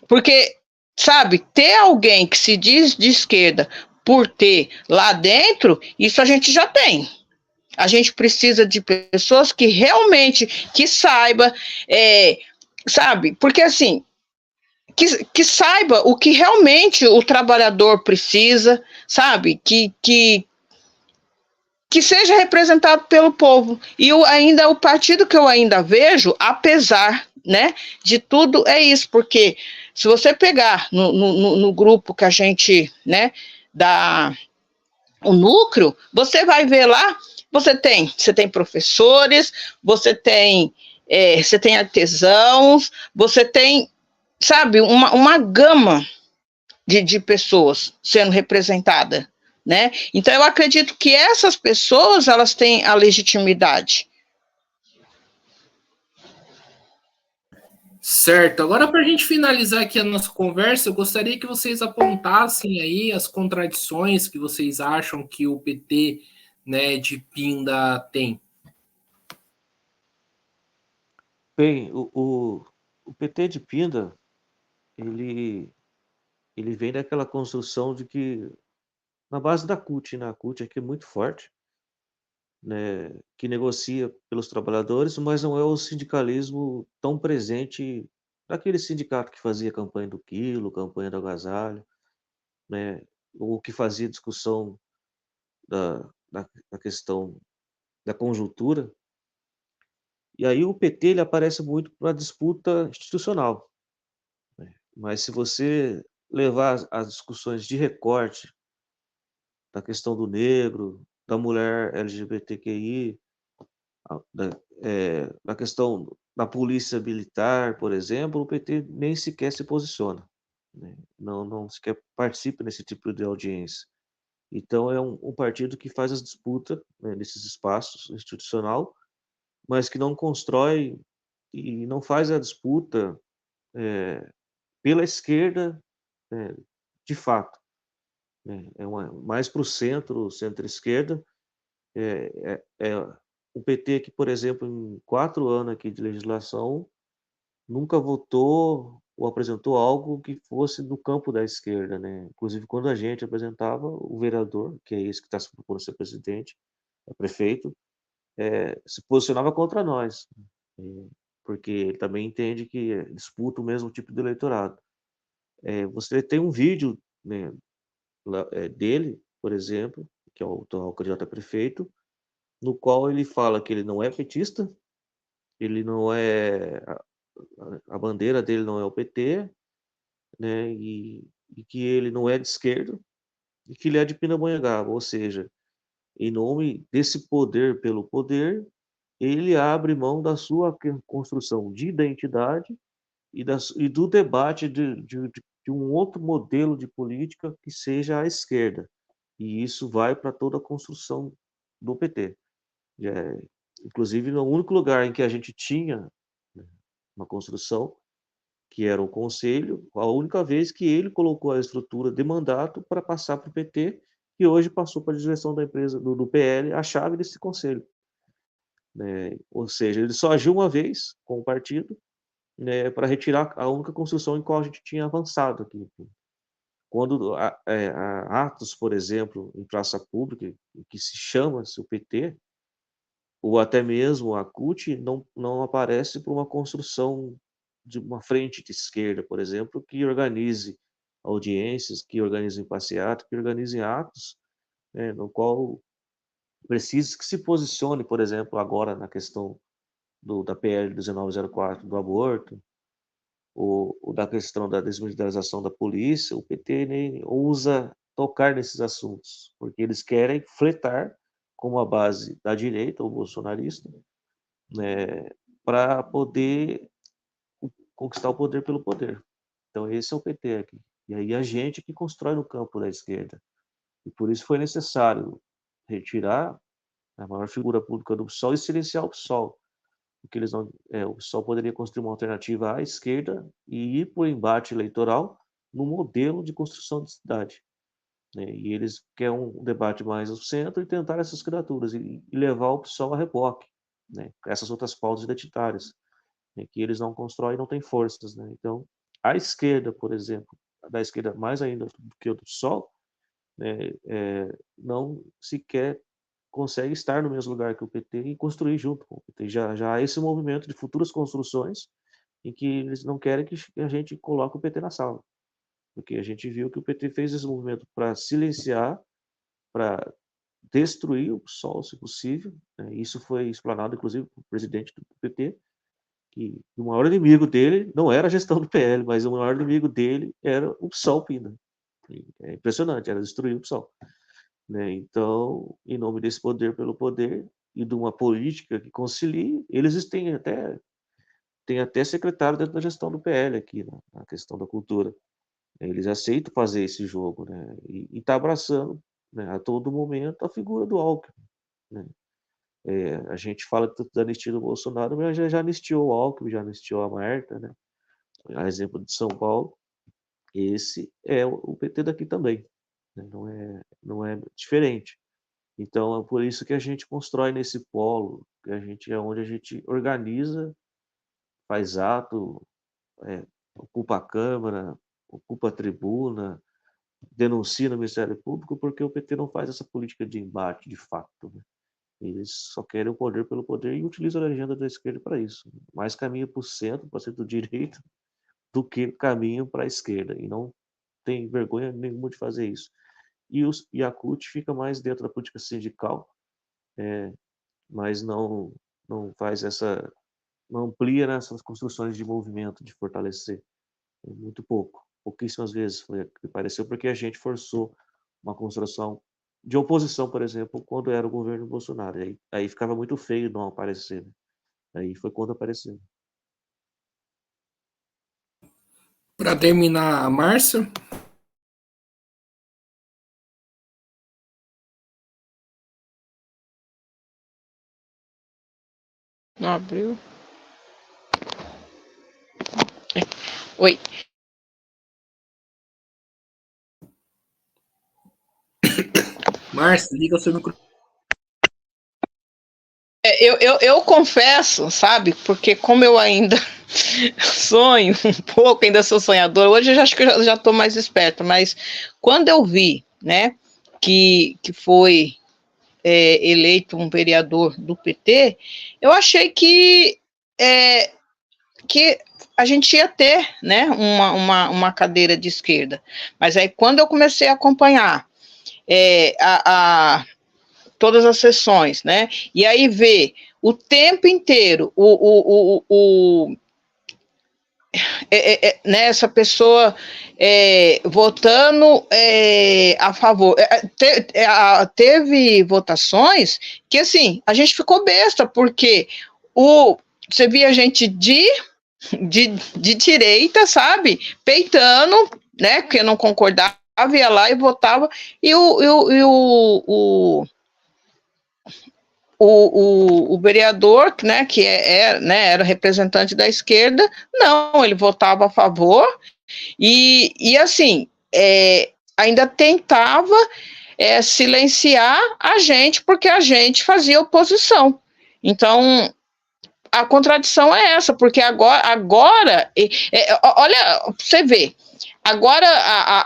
E: Porque, sabe, ter alguém que se diz de esquerda por ter lá dentro, isso a gente já tem. A gente precisa de pessoas que realmente, que saiba, sabe, porque assim, que saiba o que realmente o trabalhador precisa, sabe, que seja representado pelo povo. E ainda o partido que eu ainda vejo, apesar, né, de tudo, é isso, porque se você pegar no grupo que a gente, né, o núcleo, você vai ver lá, você tem professores, você tem artesãos, você tem, sabe, uma gama de pessoas sendo representada, né? Então, eu acredito que essas pessoas, elas têm a legitimidade.
A: Certo. Agora, para a gente finalizar aqui a nossa conversa, eu gostaria que vocês apontassem aí as contradições que vocês acham que o PT, né, de Pinda tem.
B: Bem, o PT de Pinda, ele vem daquela construção de que, na base da CUT, né? A CUT aqui é muito forte, né, que negocia pelos trabalhadores, mas não é o sindicalismo tão presente daquele sindicato que fazia campanha do quilo, campanha do agasalho, né, ou que fazia discussão da questão da conjuntura. E aí o PT ele aparece muito para a disputa institucional, né? Mas se você levar as discussões de recorte da questão do negro, da mulher LGBTQI, na questão da polícia militar, por exemplo, o PT nem sequer se posiciona, né? Não sequer participa nesse tipo de audiência. Então é um partido que faz as disputas, né, nesses espaços institucional, mas que não constrói e não faz a disputa pela esquerda, de fato, né? Mais para o centro, centro-esquerda. O PT que, por exemplo, em 4 anos aqui de legislação, nunca votou ou apresentou algo que fosse do campo da esquerda, né? Inclusive, quando a gente apresentava, o vereador, que é esse que está se propondo ser presidente, prefeito, se posicionava contra nós, porque ele também entende que disputa o mesmo tipo de eleitorado. Você tem um vídeo, né, dele, por exemplo, que é o atual candidato a prefeito, no qual ele fala que ele não é petista, ele não é a bandeira dele não é o PT, né, e que ele não é de esquerda, e que ele é de Pindamonhangaba, ou seja, em nome desse poder pelo poder, ele abre mão da sua construção de identidade e do debate de um outro modelo de política que seja a esquerda. E isso vai para toda a construção do PT. Inclusive, no único lugar em que a gente tinha, né, uma construção que era o conselho, a única vez que ele colocou a estrutura de mandato para passar para o PT, que hoje passou para a direção da empresa, do PL, a chave desse conselho. Né? Ou seja, ele só agiu uma vez com o partido, né, para retirar a única construção em qual a gente tinha avançado aqui. Quando há atos, por exemplo, em praça pública, que se chama-se o PT, ou até mesmo a CUT, não aparece por uma construção de uma frente de esquerda, por exemplo, que organize audiências, que organize passeatas, que organize atos, né, no qual precisa que se posicione, por exemplo, agora na questão da PL 1904, do aborto, ou da questão da desmilitarização da polícia. O PT nem ousa tocar nesses assuntos, porque eles querem fletar como a base da direita, ou bolsonarista, né, para poder conquistar o poder pelo poder. Então esse é o PT aqui. E aí a gente que constrói no campo da esquerda. E por isso foi necessário retirar a maior figura pública do PSOL e silenciar o PSOL. Porque eles não, o PSOL poderia construir uma alternativa à esquerda e ir para o embate eleitoral no modelo de construção de cidade. Né? E eles querem um debate mais ao centro e tentar essas candidaturas e levar o PSOL a reboque, né? Essas outras pautas identitárias, né? Que eles não constroem e não têm forças. Né? Então, a esquerda, por exemplo, da esquerda mais ainda do que o do PSOL, né, não sequer consegue estar no mesmo lugar que o PT e construir junto com o PT. Já há esse movimento de futuras construções em que eles não querem que a gente coloque o PT na sala. Porque a gente viu que o PT fez esse movimento para silenciar, para destruir o PSOL, se possível. Né? Isso foi explanado, inclusive, pelo presidente do PT, que o maior inimigo dele não era a gestão do PL, mas o maior inimigo dele era o PSOL Pina. É impressionante, era destruir o PSOL. Né? Então, em nome desse poder pelo poder e de uma política que concilie, eles têm até secretário dentro da gestão do PL aqui, né? Na questão da cultura. Eles aceitam fazer esse jogo, né? E está abraçando, né, a todo momento a figura do Alckmin. Né? A gente fala tanto da anistia do Bolsonaro, mas já anistiou o Alckmin, já anistiou a Marta, né? A exemplo de São Paulo, esse é o PT daqui também. Né? Não é diferente. Então, é por isso que a gente constrói nesse polo, que é onde a gente organiza, faz ato, ocupa a Câmara, ocupa a tribuna, denuncia no Ministério Público, porque o PT não faz essa política de embate, de fato. Né? Eles só querem o poder pelo poder e utilizam a agenda da esquerda para isso. Mais caminho para o centro, para o centro-direita, do que caminho para a esquerda. E não tem vergonha nenhuma de fazer isso. E a CUT fica mais dentro da política sindical, mas não faz não amplia nessas construções de movimento, de fortalecer. Muito pouco, pouquíssimas vezes foi que apareceu, porque a gente forçou uma construção de oposição, por exemplo, quando era o governo Bolsonaro. Aí ficava muito feio não aparecer. Né? Aí foi quando apareceu.
A: Para terminar, a Márcia.
E: Não abriu. Oi.
A: Márcia, liga o seu microfone.
E: Eu confesso, sabe, porque como eu ainda sonho um pouco, ainda sou sonhadora, hoje eu acho que eu já estou mais esperta, mas quando eu vi, né, que foi eleito um vereador do PT, eu achei que a gente ia ter, né, uma cadeira de esquerda. Mas aí quando eu comecei a acompanhar todas as sessões, né, e aí ver o tempo inteiro né, essa pessoa votando a favor. Teve votações que, assim, a gente ficou besta, porque você via gente de direita, sabe, peitando, né, porque não concordava, ia lá e votava, e o o vereador, né, que né, era representante da esquerda, não, ele votava a favor e assim, ainda tentava silenciar a gente, porque a gente fazia oposição. Então, a contradição é essa, porque agora olha, você vê, agora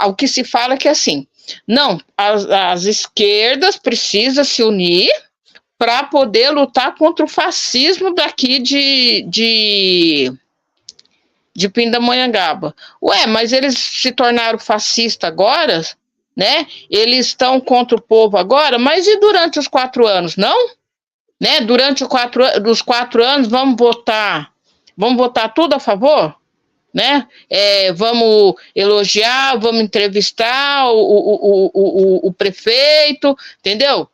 E: o que se fala é que assim, não, as esquerdas precisam se unir para poder lutar contra o fascismo daqui de Pindamonhangaba. Ué, mas eles se tornaram fascistas agora, né? Eles estão contra o povo agora, mas e durante os 4 anos, não? Né? Durante os 4 anos, vamos votar tudo a favor? Né? Vamos elogiar, vamos entrevistar o prefeito, entendeu?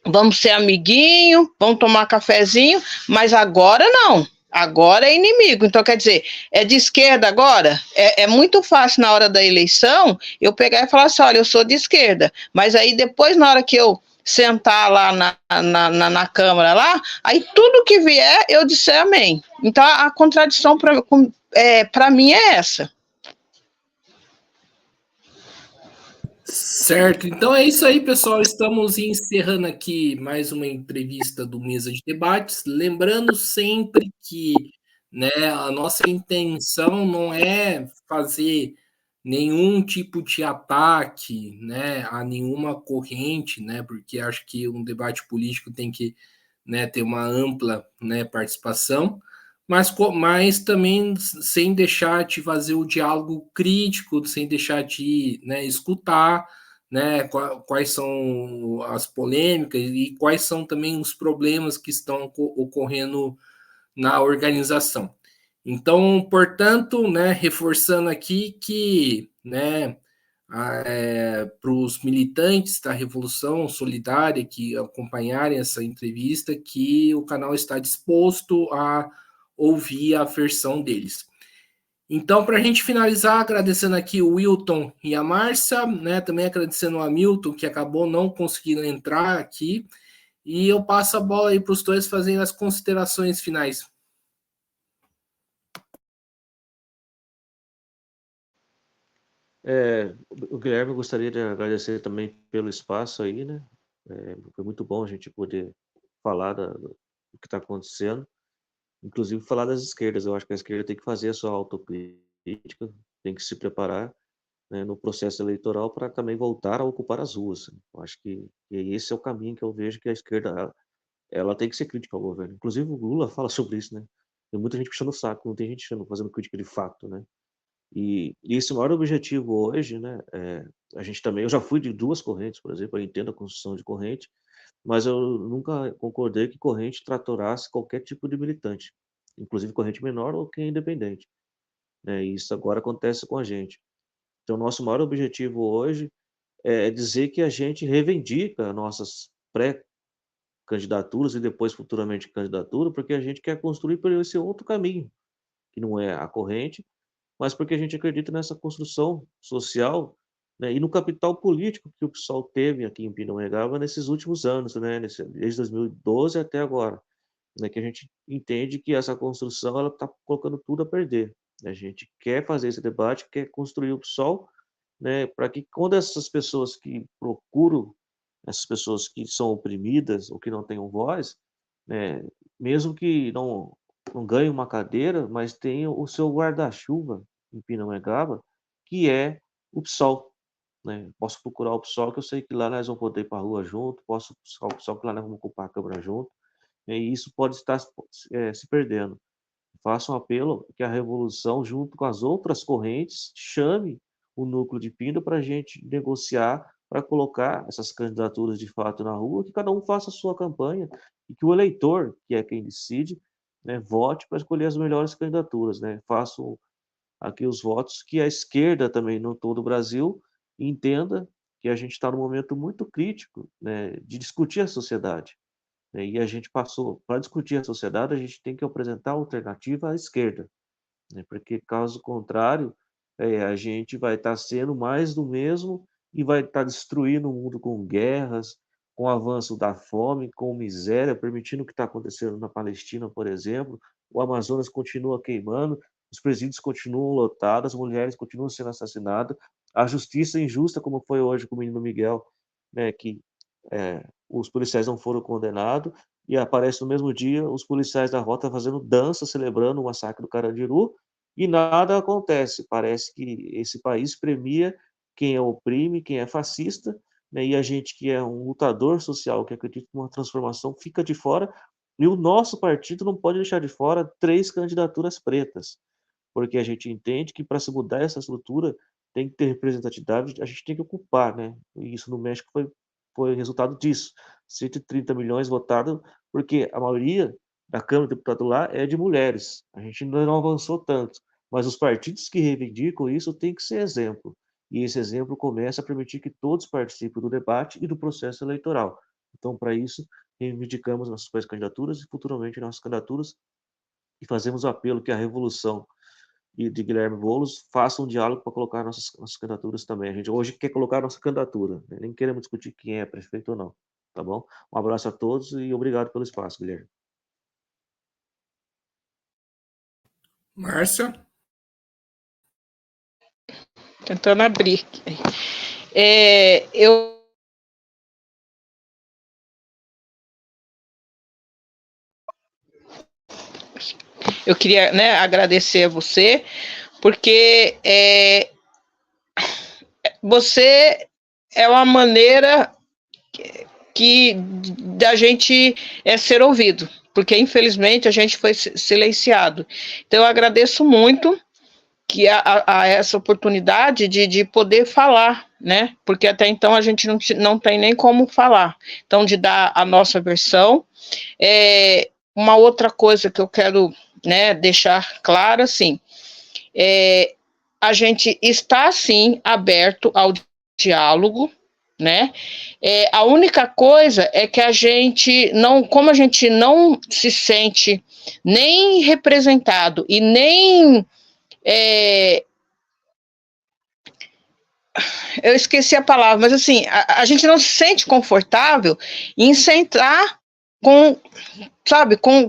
E: Vamos ser amiguinho, vamos tomar cafezinho, mas agora não. Agora é inimigo. Então, quer dizer, é de esquerda agora? É muito fácil na hora da eleição eu pegar e falar assim, olha, eu sou de esquerda. Mas aí depois, na hora que eu sentar lá na Câmara, lá, aí tudo que vier, eu disser amém. Então, a contradição para mim é essa.
A: Certo, então é isso aí, pessoal. Estamos encerrando aqui mais uma entrevista do Mesa de Debates. Lembrando sempre que, né, a nossa intenção não é fazer nenhum tipo de ataque, né, a nenhuma corrente, né, porque acho que um debate político tem que, né, ter uma ampla, né, participação, mas também sem deixar de fazer o diálogo crítico, sem deixar de, né, escutar, né, quais são as polêmicas e quais são também os problemas que estão ocorrendo na organização. Então, portanto, né, reforçando aqui que, né, para os militantes da Revolução Solidária que acompanharem essa entrevista, que o canal está disposto a ouvir a versão deles. Então, para a gente finalizar, agradecendo aqui o Wilton e a Márcia, né, também agradecendo o Hamilton, que acabou não conseguindo entrar aqui, e eu passo a bola aí para os dois fazendo as considerações finais.
B: O Guilherme, eu gostaria de agradecer também pelo espaço aí, né? Foi muito bom a gente poder falar do que está acontecendo, inclusive falar das esquerdas. Eu acho que a esquerda tem que fazer a sua autocrítica, tem que se preparar, né, no processo eleitoral para também voltar a ocupar as ruas. Eu acho que esse é o caminho que eu vejo que a esquerda ela tem que ser crítica ao governo. Inclusive o Lula fala sobre isso, né? Tem muita gente puxando o saco, não tem gente fazendo crítica de fato, né? E esse é o maior objetivo hoje, né? A gente também, eu já fui de 2 correntes, por exemplo, eu entendo a construção de corrente, mas eu nunca concordei que corrente tratorasse qualquer tipo de militante, inclusive corrente menor ou quem é independente, né? E isso agora acontece com a gente. Então, nosso maior objetivo hoje é dizer que a gente reivindica nossas pré-candidaturas e depois futuramente candidatura, porque a gente quer construir por esse outro caminho, que não é a corrente, mas porque a gente acredita nessa construção social, né, e no capital político que o PSOL teve aqui em Pindamonhangaba nesses últimos anos, né, desde 2012 até agora, né, que a gente entende que essa construção ela está colocando tudo a perder. A gente quer fazer esse debate, quer construir o PSOL, né, para que quando essas pessoas que procuram, essas pessoas que são oprimidas ou que não têm voz, né, mesmo que não ganhem uma cadeira, mas tenham o seu guarda-chuva em Pindamonhangaba, que é o PSOL, né? Posso procurar o PSOL, que eu sei que lá nós vamos poder ir para a rua junto, posso buscar o PSOL, que lá nós vamos ocupar a Câmara junto, né? E isso pode estar se perdendo. Faço um apelo que a revolução, junto com as outras correntes, chame o núcleo de Pinda para a gente negociar, para colocar essas candidaturas de fato na rua, que cada um faça a sua campanha e que o eleitor, que é quem decide, né, vote para escolher as melhores candidaturas, né? Faço aqui os votos que a esquerda também no todo o Brasil entenda que a gente está num momento muito crítico, né, de discutir a sociedade, né? E a gente passou, para discutir a sociedade, a gente tem que apresentar alternativa à esquerda, né? Porque caso contrário, a gente vai estar sendo mais do mesmo e vai estar destruindo o mundo com guerras, com o avanço da fome, com miséria, permitindo o que está acontecendo na Palestina, por exemplo. O Amazonas continua queimando, os presídios continuam lotados, as mulheres continuam sendo assassinadas, a justiça injusta, como foi hoje com o menino Miguel, né, que os policiais não foram condenados, e aparece no mesmo dia os policiais da rota fazendo dança, celebrando o massacre do Carandiru, e nada acontece. Parece que esse país premia quem oprime, quem é fascista, né, e a gente que é um lutador social, que acredita em uma transformação, fica de fora, e o nosso partido não pode deixar de fora 3 candidaturas pretas, porque a gente entende que para se mudar essa estrutura tem que ter representatividade, a gente tem que ocupar, né? E isso no México foi resultado disso. 130 milhões votados, porque a maioria da Câmara de Deputados lá é de mulheres. A gente ainda não avançou tanto, mas os partidos que reivindicam isso têm que ser exemplo. E esse exemplo começa a permitir que todos participem do debate e do processo eleitoral. Então, para isso, reivindicamos nossas candidaturas e futuramente nossas candidaturas e fazemos o apelo que a revolução e de Guilherme Boulos faça um diálogo para colocar nossas candidaturas também. A gente hoje quer colocar nossa candidatura, né? Nem queremos discutir quem é prefeito ou não, tá bom? Um abraço a todos e obrigado pelo espaço, Guilherme.
A: Márcia?
E: Tentando abrir. Eu queria, né, agradecer a você, porque você é uma maneira da gente ser ouvido, porque infelizmente a gente foi silenciado. Então eu agradeço muito que a essa oportunidade de poder falar, né? Porque até então a gente não tem nem como falar. Então, de dar a nossa versão. Uma outra coisa que eu quero, né, deixar claro, assim, a gente está, sim, aberto ao diálogo, né? A única coisa é que a gente não, como a gente não se sente nem representado e nem eu esqueci a palavra, mas assim, a gente não se sente confortável em sentar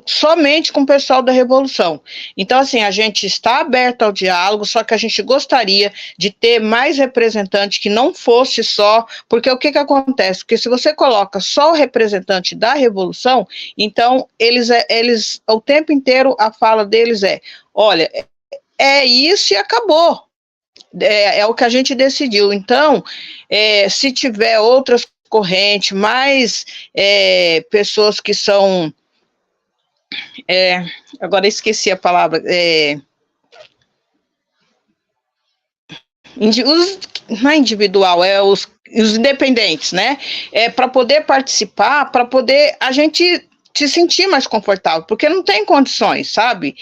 E: somente com o pessoal da Revolução. Então, assim, a gente está aberto ao diálogo, só que a gente gostaria de ter mais representante que não fosse só, porque o que acontece? Porque se você coloca só o representante da Revolução, então eles o tempo inteiro a fala deles olha, é isso e acabou. É o que a gente decidiu. Então, se tiver outras correntes, mais pessoas que são... agora esqueci a palavra. Não é individual, os independentes, né? Para poder participar, para poder a gente se sentir mais confortável, porque não tem condições, sabe?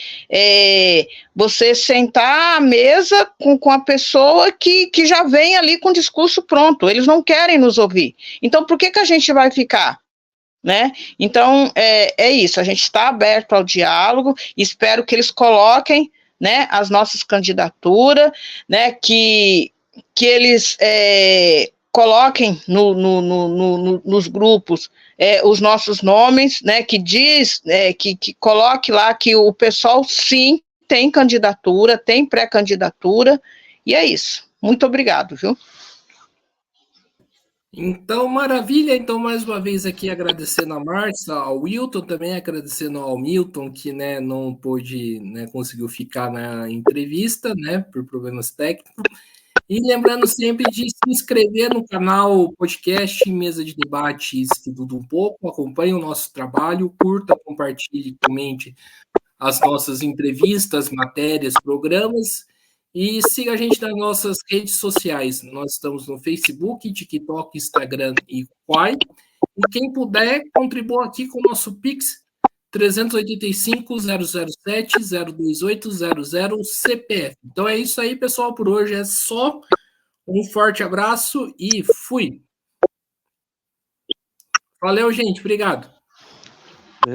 E: Você sentar à mesa com a pessoa que já vem ali com o discurso pronto, eles não querem nos ouvir. Então, por que a gente vai ficar? Né? Então, é isso, a gente está aberto ao diálogo, espero que eles coloquem, né, as nossas candidaturas, né, que eles coloquem nos grupos os nossos nomes, né, que diz, que coloque lá que o pessoal, sim, tem candidatura, tem pré-candidatura, e é isso. Muito obrigado, viu?
A: Então, maravilha. Então, mais uma vez aqui agradecendo a Márcia, ao Wilton também, agradecendo ao Milton, que, né, não pôde, né, conseguiu ficar na entrevista, né, por problemas técnicos. E lembrando sempre de se inscrever no canal podcast Mesa de Debates Tudo Um Pouco, acompanhe o nosso trabalho, curta, compartilhe, comente as nossas entrevistas, matérias, programas e siga a gente nas nossas redes sociais. Nós estamos no Facebook, TikTok, Instagram e Quai. E quem puder, contribua aqui com o nosso Pix 385-007-02800 CPF. Então é isso aí, pessoal, por hoje é só. Um forte abraço e fui. Valeu, gente. Obrigado.